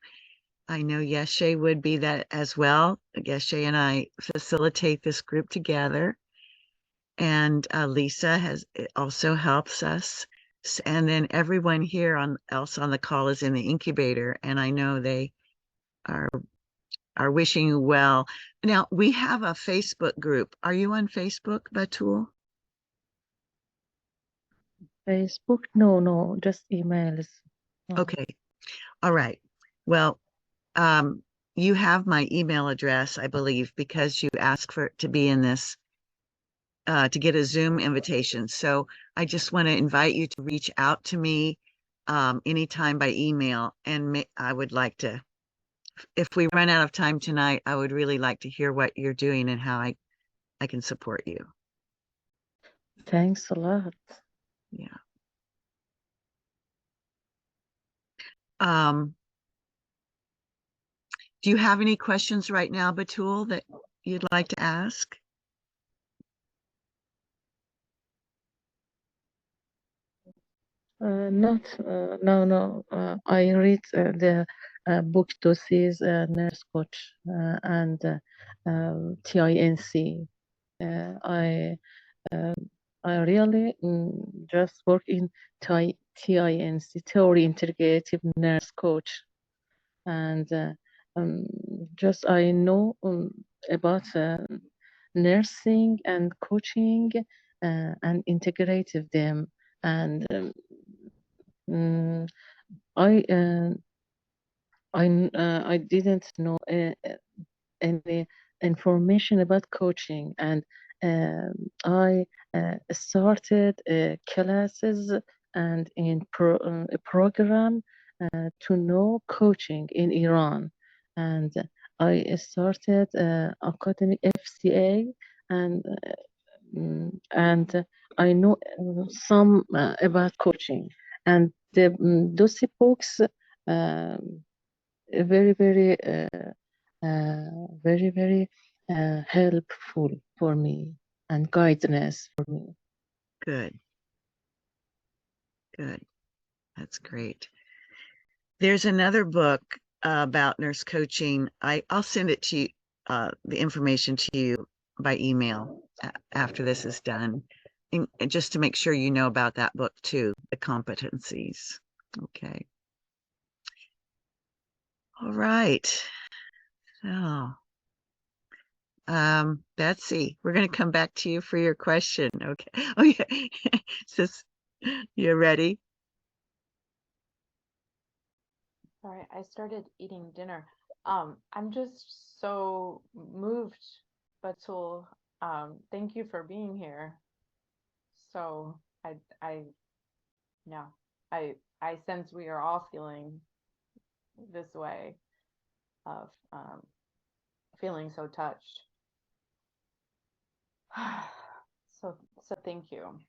I know Yeshe would be that as well. Yeshe and I facilitate this group together, and Lisa also helps us. And then everyone here else on the call is in the incubator, and I know they are wishing you well. Now, we have a Facebook group. Are you on Facebook, Batul? Facebook? No, just emails. No. Okay. All right. Well, you have my email address, I believe, because you asked for it to be in this, to get a Zoom invitation. So I just want to invite you to reach out to me anytime by email. And I would like to, if we run out of time tonight, I would really like to hear what you're doing and how I can support you. Thanks a lot. Yeah. Do you have any questions right now, Batul, that you'd like to ask? No. I read the book doses, nurse coach, and TINC. I really just work in TINC, Theory Integrative Nurse Coach. And just I know about nursing and coaching and integrative them. And I I didn't know any information about coaching, and I started classes and in a program to know coaching in Iran, and I started academic FCA, and I know some about coaching, and those books very very helpful for me and guidance for me. Good. Good. That's great. There's another book about nurse coaching. I'll send it to you, the information to you by email after this is done, and just to make sure you know about that book too, the competencies. Okay. All right. So, Betsy, we're going to come back to you for your question. Okay. Oh yeah. Sis, you're ready? Sorry, I started eating dinner. I'm just so moved, Batul. Thank you for being here. So no, I sense we are all feeling this way of feeling so touched. So thank you.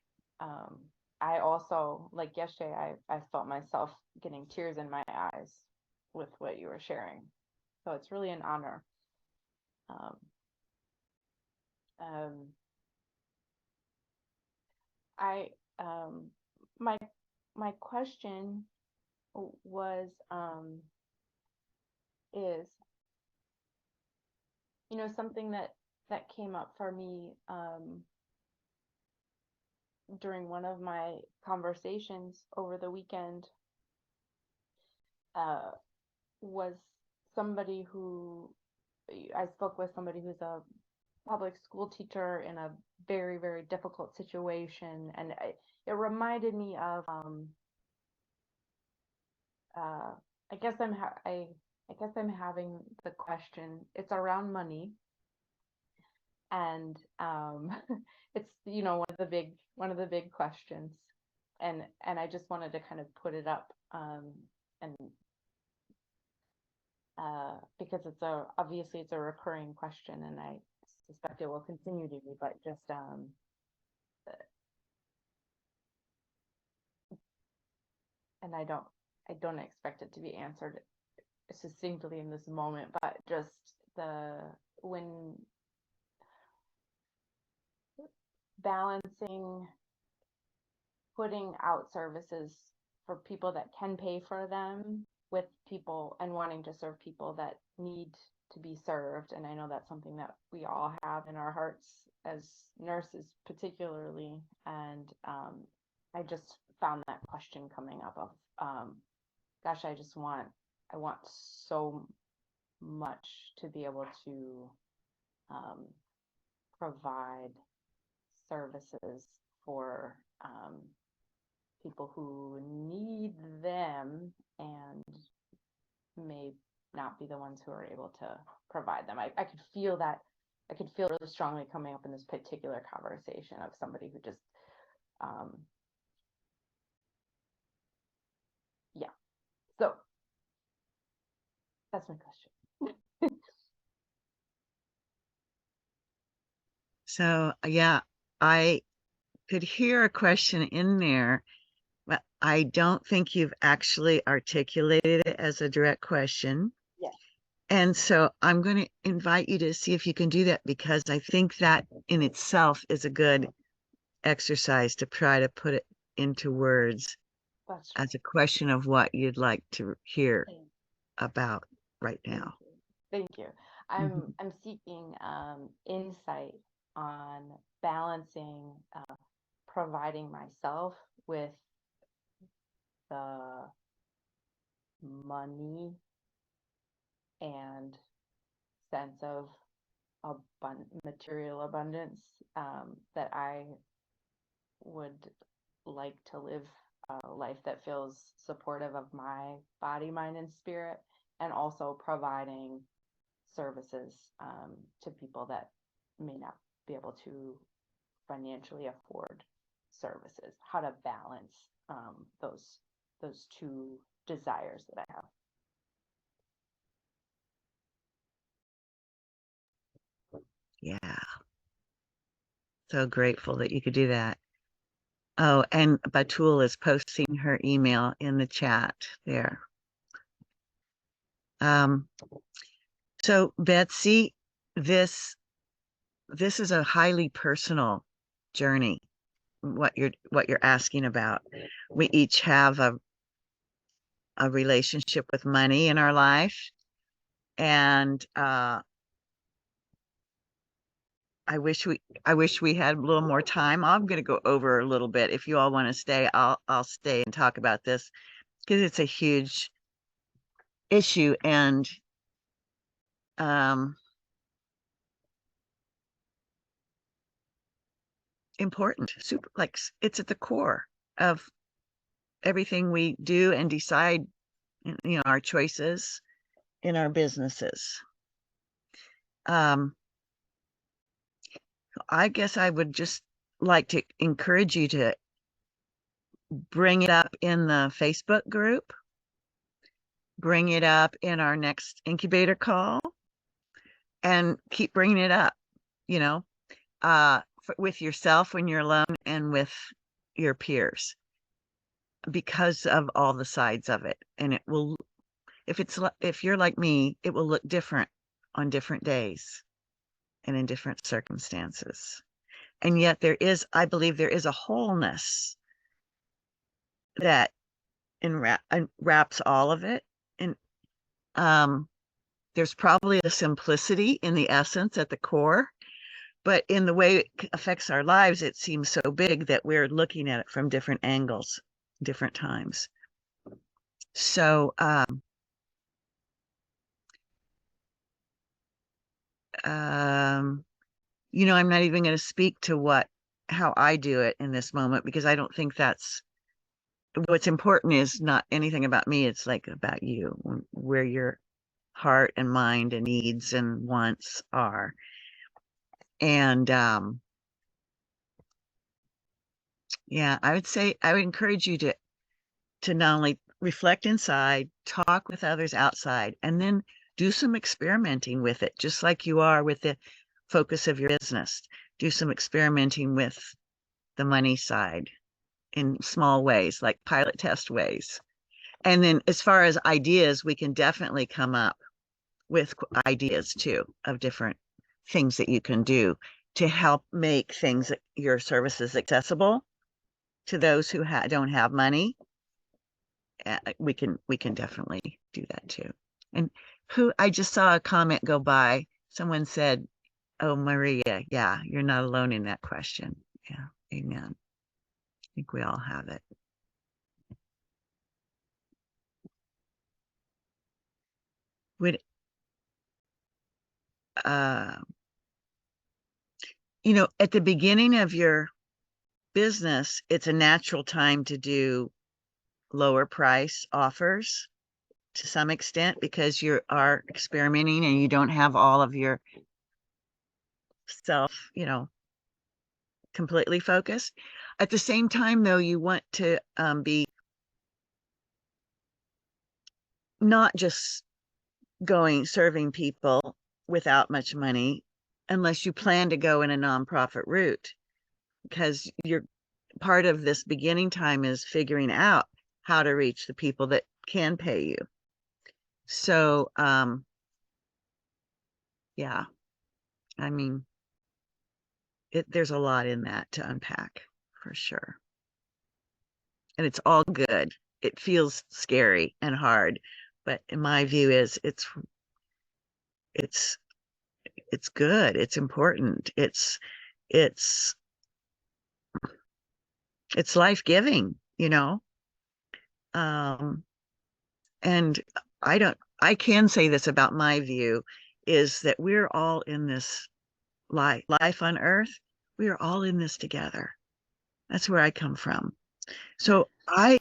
I also, like yesterday, I felt myself getting tears in my eyes with what you were sharing. So it's really an honor. I my question was is, you know, something that came up for me during one of my conversations over the weekend was somebody who I spoke with somebody who's a public school teacher in a very, very difficult situation, and it reminded me of I guess I'm having the question. It's around money, and it's, you know, one of the big questions, and I just wanted to kind of put it up and because obviously it's a recurring question, and I suspect it will continue to be, but just and I don't expect it to be answered succinctly in this moment, but just when balancing putting out services for people that can pay for them with people and wanting to serve people that need to be served. And I know that's something that we all have in our hearts as nurses particularly. And I just found that question coming up of, gosh, I want so much to be able to provide services for people who need them and may not be the ones who are able to provide them. I could feel that. I could feel really strongly coming up in this particular conversation of somebody who just, yeah. So that's my question. So yeah, I could hear a question in there, but I don't think you've actually articulated it as a direct question. Yes. And so I'm going to invite you to see if you can do that, because I think that in itself is a good exercise to try to put it into words as a question of what you'd like to hear about right now. Thank you. I'm seeking insight on balancing providing myself with the money and sense of material abundance that I would like to live a life that feels supportive of my body, mind, and spirit, and also providing services to people that may not be able to financially afford services. How to balance those two desires that I have. Yeah. So grateful that you could do that. Oh, and Batul is posting her email in the chat there. So Betsy, this is a highly personal journey, what you're asking about. We each have a relationship with money in our life, and I wish we had a little more time. I'm going to go over a little bit. If you all want to stay, I'll stay and talk about this because it's a huge issue and important. Super, like it's at the core of everything we do and decide. You know, our choices in our businesses. I guess I would just like to encourage you to bring it up in the Facebook group, bring it up in our next incubator call, and keep bringing it up, you know, with yourself when you're alone and with your peers, because of all the sides of it. And it will, if you're like me, it will look different on different days and in different circumstances. And yet I believe there is a wholeness that wraps all of it. And there's probably a simplicity in the essence at the core, but in the way it affects our lives, it seems so big that we're looking at it from different angles, different times. So, you know, I'm not even going to speak to how I do it in this moment, because I don't think what's important is not anything about me. It's like about you, where your heart and mind and needs and wants are. And yeah, I would encourage you to not only reflect inside, talk with others outside, and then do some experimenting with it, just like you are with the focus of your business. Do some experimenting with the money side in small ways, like pilot test ways. And then as far as ideas, we can definitely come up with ideas too of different things that you can do to help make your services accessible to those who don't have money. We can definitely do that too. And I just saw a comment go by. Someone said, "Oh, Maria, yeah, you're not alone in that question." Yeah, amen. I think we all have it. You know, at the beginning of your business, it's a natural time to do lower price offers to some extent, because you are experimenting and you don't have all of your self, you know, completely focused. At the same time, though, you want to be not just serving people without much money, unless you plan to go in a nonprofit route, because part of this beginning time is figuring out how to reach the people that can pay you. So, yeah, I mean, there's a lot in that to unpack for sure. And it's all good. It feels scary and hard, but in my view is it's good. It's important. It's life-giving, you know. And I can say this about my view is that we're all in this life on earth. We are all in this together. That's where I come from. So I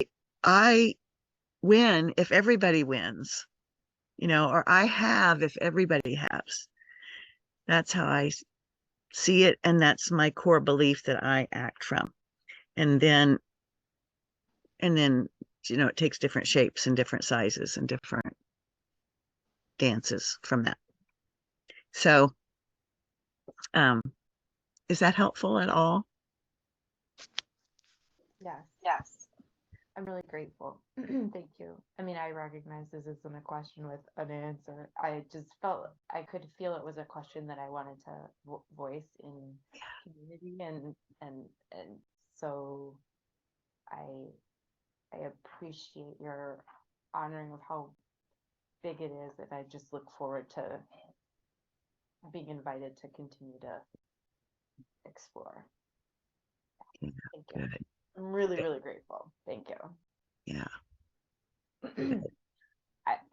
win if everybody wins, or I have if everybody has. That's how I see it. And that's my core belief that I act from. And then, it takes different shapes and different sizes and different dances from that. So, is that helpful at all? Yes. I'm really grateful. Thank you. I mean, I recognize this isn't a question with an answer. I just felt I could feel it was a question that I wanted to voice in community, and so I appreciate your honoring of how big it is, and I just look forward to being invited to continue to explore. Yeah, Thank you. good. I'm really, really grateful. Thank you. Yeah.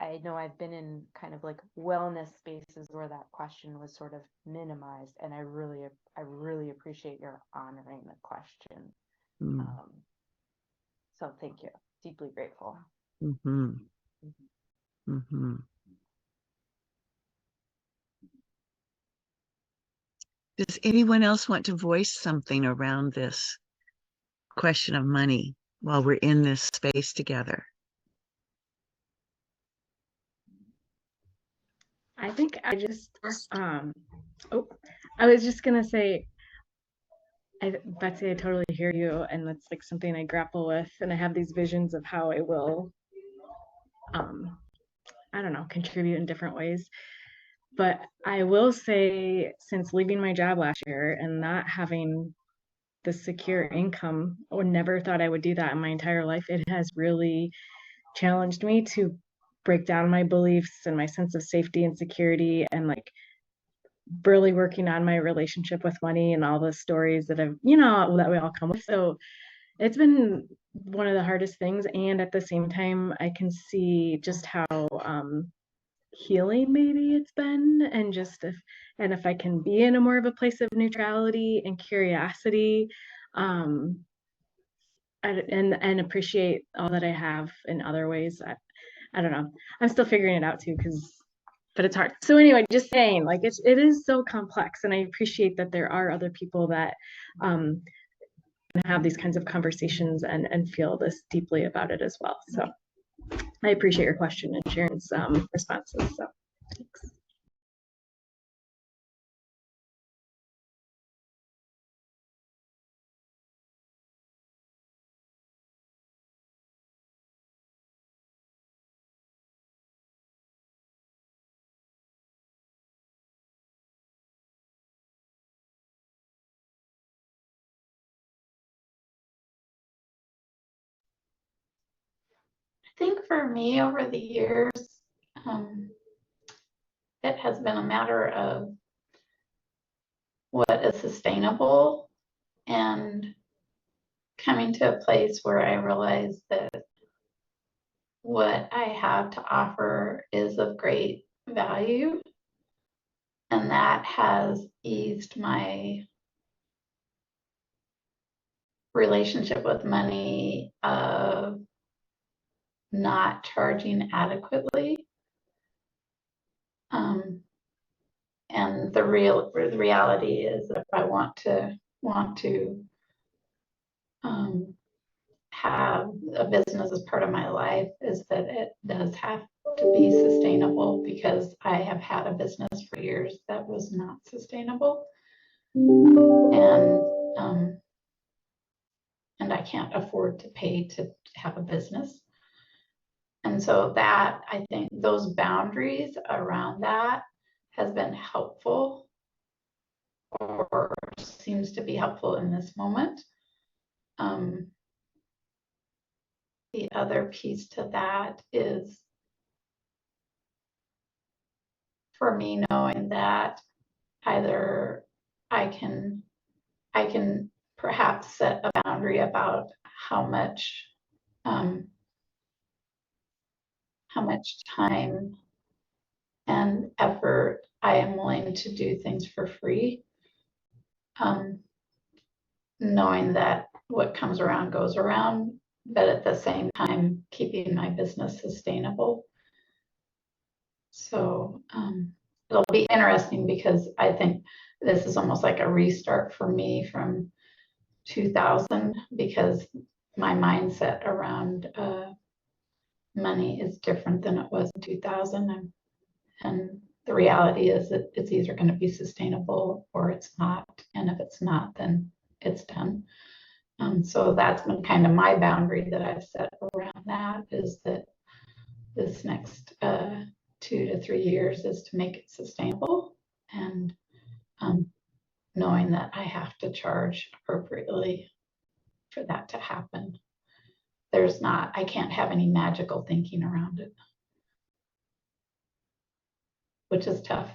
I know I've been in kind of like wellness spaces where that question was sort of minimized, and I really appreciate your honoring the question. Mm. So thank you. Deeply grateful. Mm-hmm. Mm-hmm. Does anyone else want to voice something around this question of money while we're in this space together? I think I was just gonna say, Betsy, I totally hear you, and that's like something I grapple with, and I have these visions of how it will, I don't know, contribute in different ways. But I will say, since leaving my job last year and not having the secure income, or never thought I would do that in my entire life, it has really challenged me to break down my beliefs and my sense of safety and security, and like really working on my relationship with money and all the stories that that we all come with. So it's been one of the hardest things. And at the same time, I can see just how healing maybe it's been, and if I can be in a more of a place of neutrality and curiosity, and appreciate all that I have in other ways. I don't know. I'm still figuring it out too, but it's hard. So anyway, just saying, like, it is so complex, and I appreciate that there are other people that have these kinds of conversations and feel this deeply about it as well. So I appreciate your question and Sharon's responses. So thanks. I think for me over the years, it has been a matter of what is sustainable, and coming to a place where I realize that what I have to offer is of great value, and that has eased my relationship with money of not charging adequately. And the reality is, if I want to have a business as part of my life, is that it does have to be sustainable, because I have had a business for years that was not sustainable, and I can't afford to pay to have a business. And so that, I think those boundaries around that has been helpful, or seems to be helpful in this moment. The other piece to that is, for me, knowing that either I can perhaps set a boundary about how much how much time and effort I am willing to do things for free. Knowing that what comes around goes around, but at the same time, keeping my business sustainable. So it'll be interesting because I think this is almost like a restart for me from 2000, because my mindset around money is different than it was in 2000. And the reality is that it's either going to be sustainable or it's not. And if it's not, then it's done. So that's been kind of my boundary that I've set around that, is that this next 2 to 3 years is to make it sustainable, and knowing that I have to charge appropriately for that to happen. I can't have any magical thinking around it, which is tough,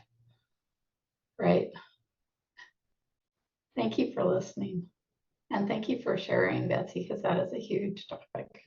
right? Thank you for listening. And thank you for sharing, Betsy, because that is a huge topic.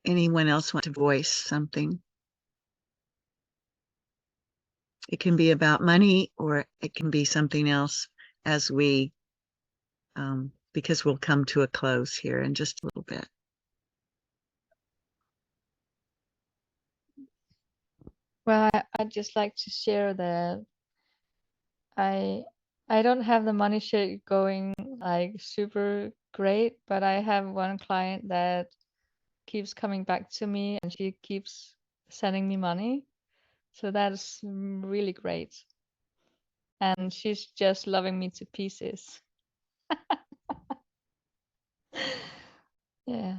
Anyone else want to voice something? It can be about money, or it can be something else, as we, because we'll come to a close here in just a little bit. Well, I'd just like to share that I don't have the money shit going like super great, but I have one client that keeps coming back to me and she keeps sending me money. So that's really great. And she's just loving me to pieces. Yeah.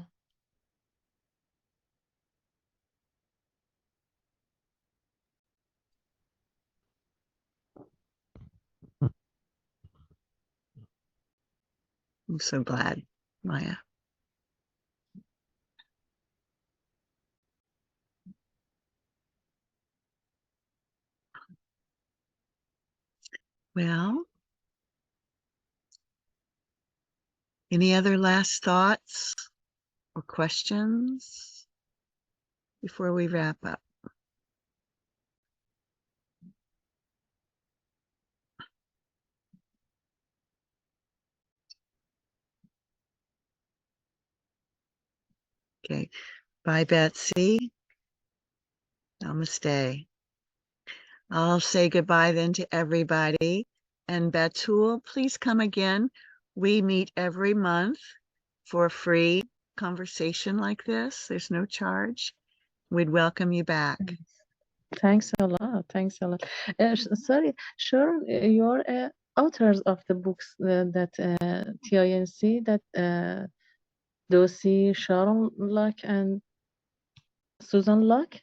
I'm so glad, Maya. Well, any other last thoughts or questions before we wrap up? Okay. Bye, Betsy. Namaste. I'll say goodbye then to everybody. And Betul, please come again. We meet every month for a free conversation like this. There's no charge. We'd welcome you back. Thanks a lot. Thanks a lot. Sorry, Sharon, you're authors of the books that TINC, that Dosi, Sharon Luck, and Susan Luck,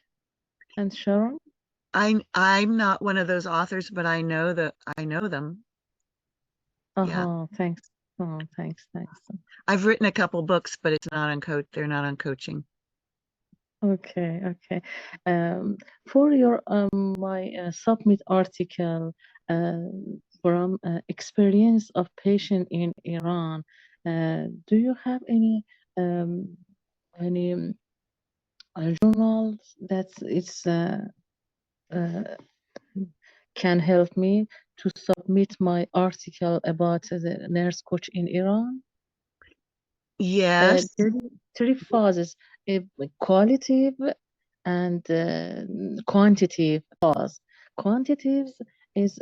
and Sharon. I'm not one of those authors, but I know them. Yeah. Thanks. Oh, thanks. I've written a couple books, but it's not on they're not on coaching. Okay. For your my submit article from experience of patient in Iran, do you have any journals that it's can help me to submit my article about the nurse coach in Iran? Yes. Three phases: qualitative and quantitative phase. Quantitative is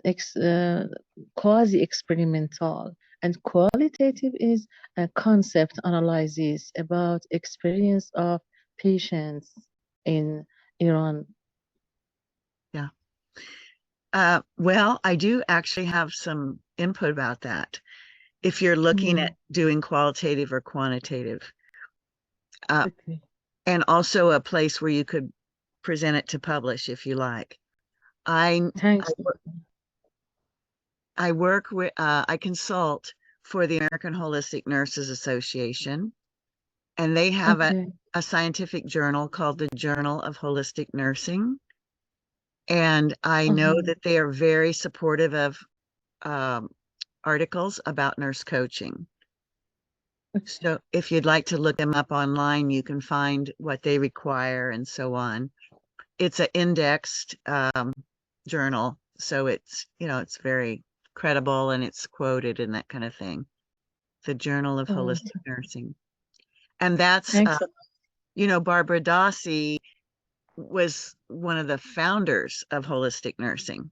quasi-experimental, and qualitative is a concept analysis about experience of patients in Iran. Yeah. Well, I do actually have some input about that. If you're looking at doing qualitative or quantitative, Okay. and also a place where you could present it to publish if you like. I Thanks. I work with I consult for the American Holistic Nurses Association, and they have Okay. a scientific journal called the Journal of Holistic Nursing. And I know Mhm. that they are very supportive of articles about nurse coaching. So if you'd like to look them up online, you can find what they require and so on. It's an indexed journal, so it's, you know, it's very credible and it's quoted and that kind of thing. The Journal of Oh, Holistic Nursing. And that's, thanks. you know, Barbara Dossi was one of the founders of holistic nursing.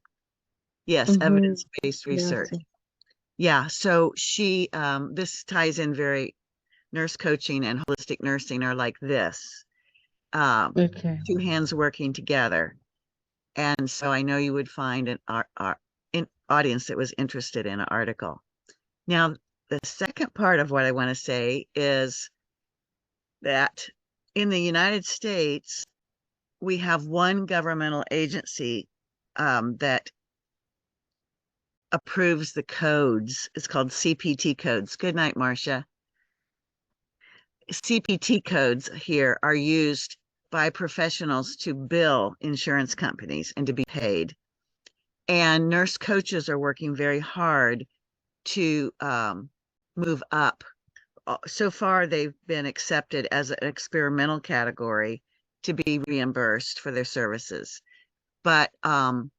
Yes, Mhm. evidence-based research. Merci. Yeah, so she, this ties in very, nurse coaching and holistic nursing are like this, Okay. two hands working together. And so I know you would find an audience that was interested in an article. Now, the second part of what I want to say is that in the United States, we have one governmental agency that approves the codes. It's called CPT codes. Good night, Marcia. CPT codes here are used by professionals to bill insurance companies and to be paid. And nurse coaches are working very hard to move up. So far, they've been accepted as an experimental category to be reimbursed for their services. But I'm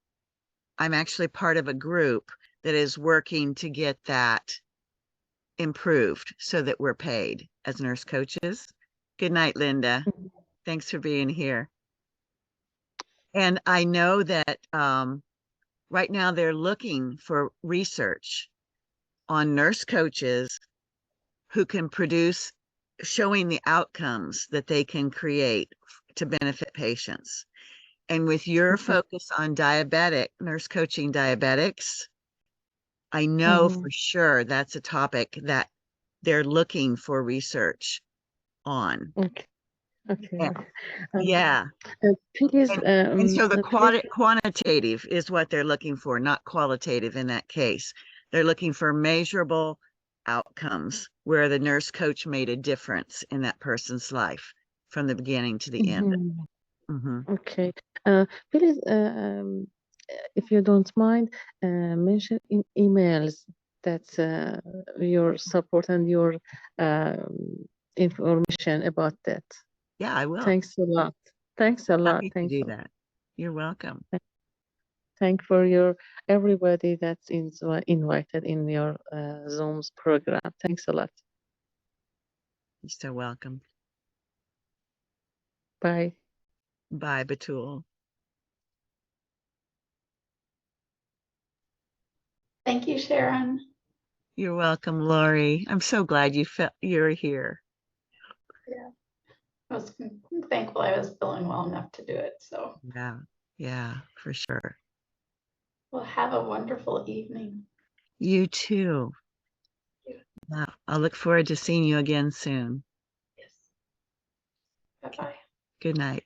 actually part of a group that is working to get that improved so that we're paid as nurse coaches. Good night, Linda. Thanks for being here. And I know that right now they're looking for research on nurse coaches who can produce showing the outcomes that they can create to benefit patients. And with your focus on diabetic, nurse coaching diabetics, I know for sure that's a topic that they're looking for research on. Okay. Okay. Yeah. Um, Yeah. Please, And so the please. quantitative is what they're looking for, not qualitative in that case. They're looking for measurable outcomes where the nurse coach made a difference in that person's life from the beginning to the end. Mhm. Mhm. Okay. Please, if you don't mind, mention in emails that your support and your information about that. Yeah, I will. Thanks a lot. Thanks a lot. Happy to Thanks do a lot. that. You're welcome. Thank for your everybody that's invited in your Zoom's program. Thanks a lot. You're so welcome. Bye. Bye, Batul. Thank you, Sharon. You're welcome, Lori. I'm so glad you're here. Yeah, I was thankful I was feeling well enough to do it. So, Yeah, for sure. well, have a wonderful evening. You too. Yeah, I'll look forward to seeing you again soon. Yes. Bye-bye. Good night.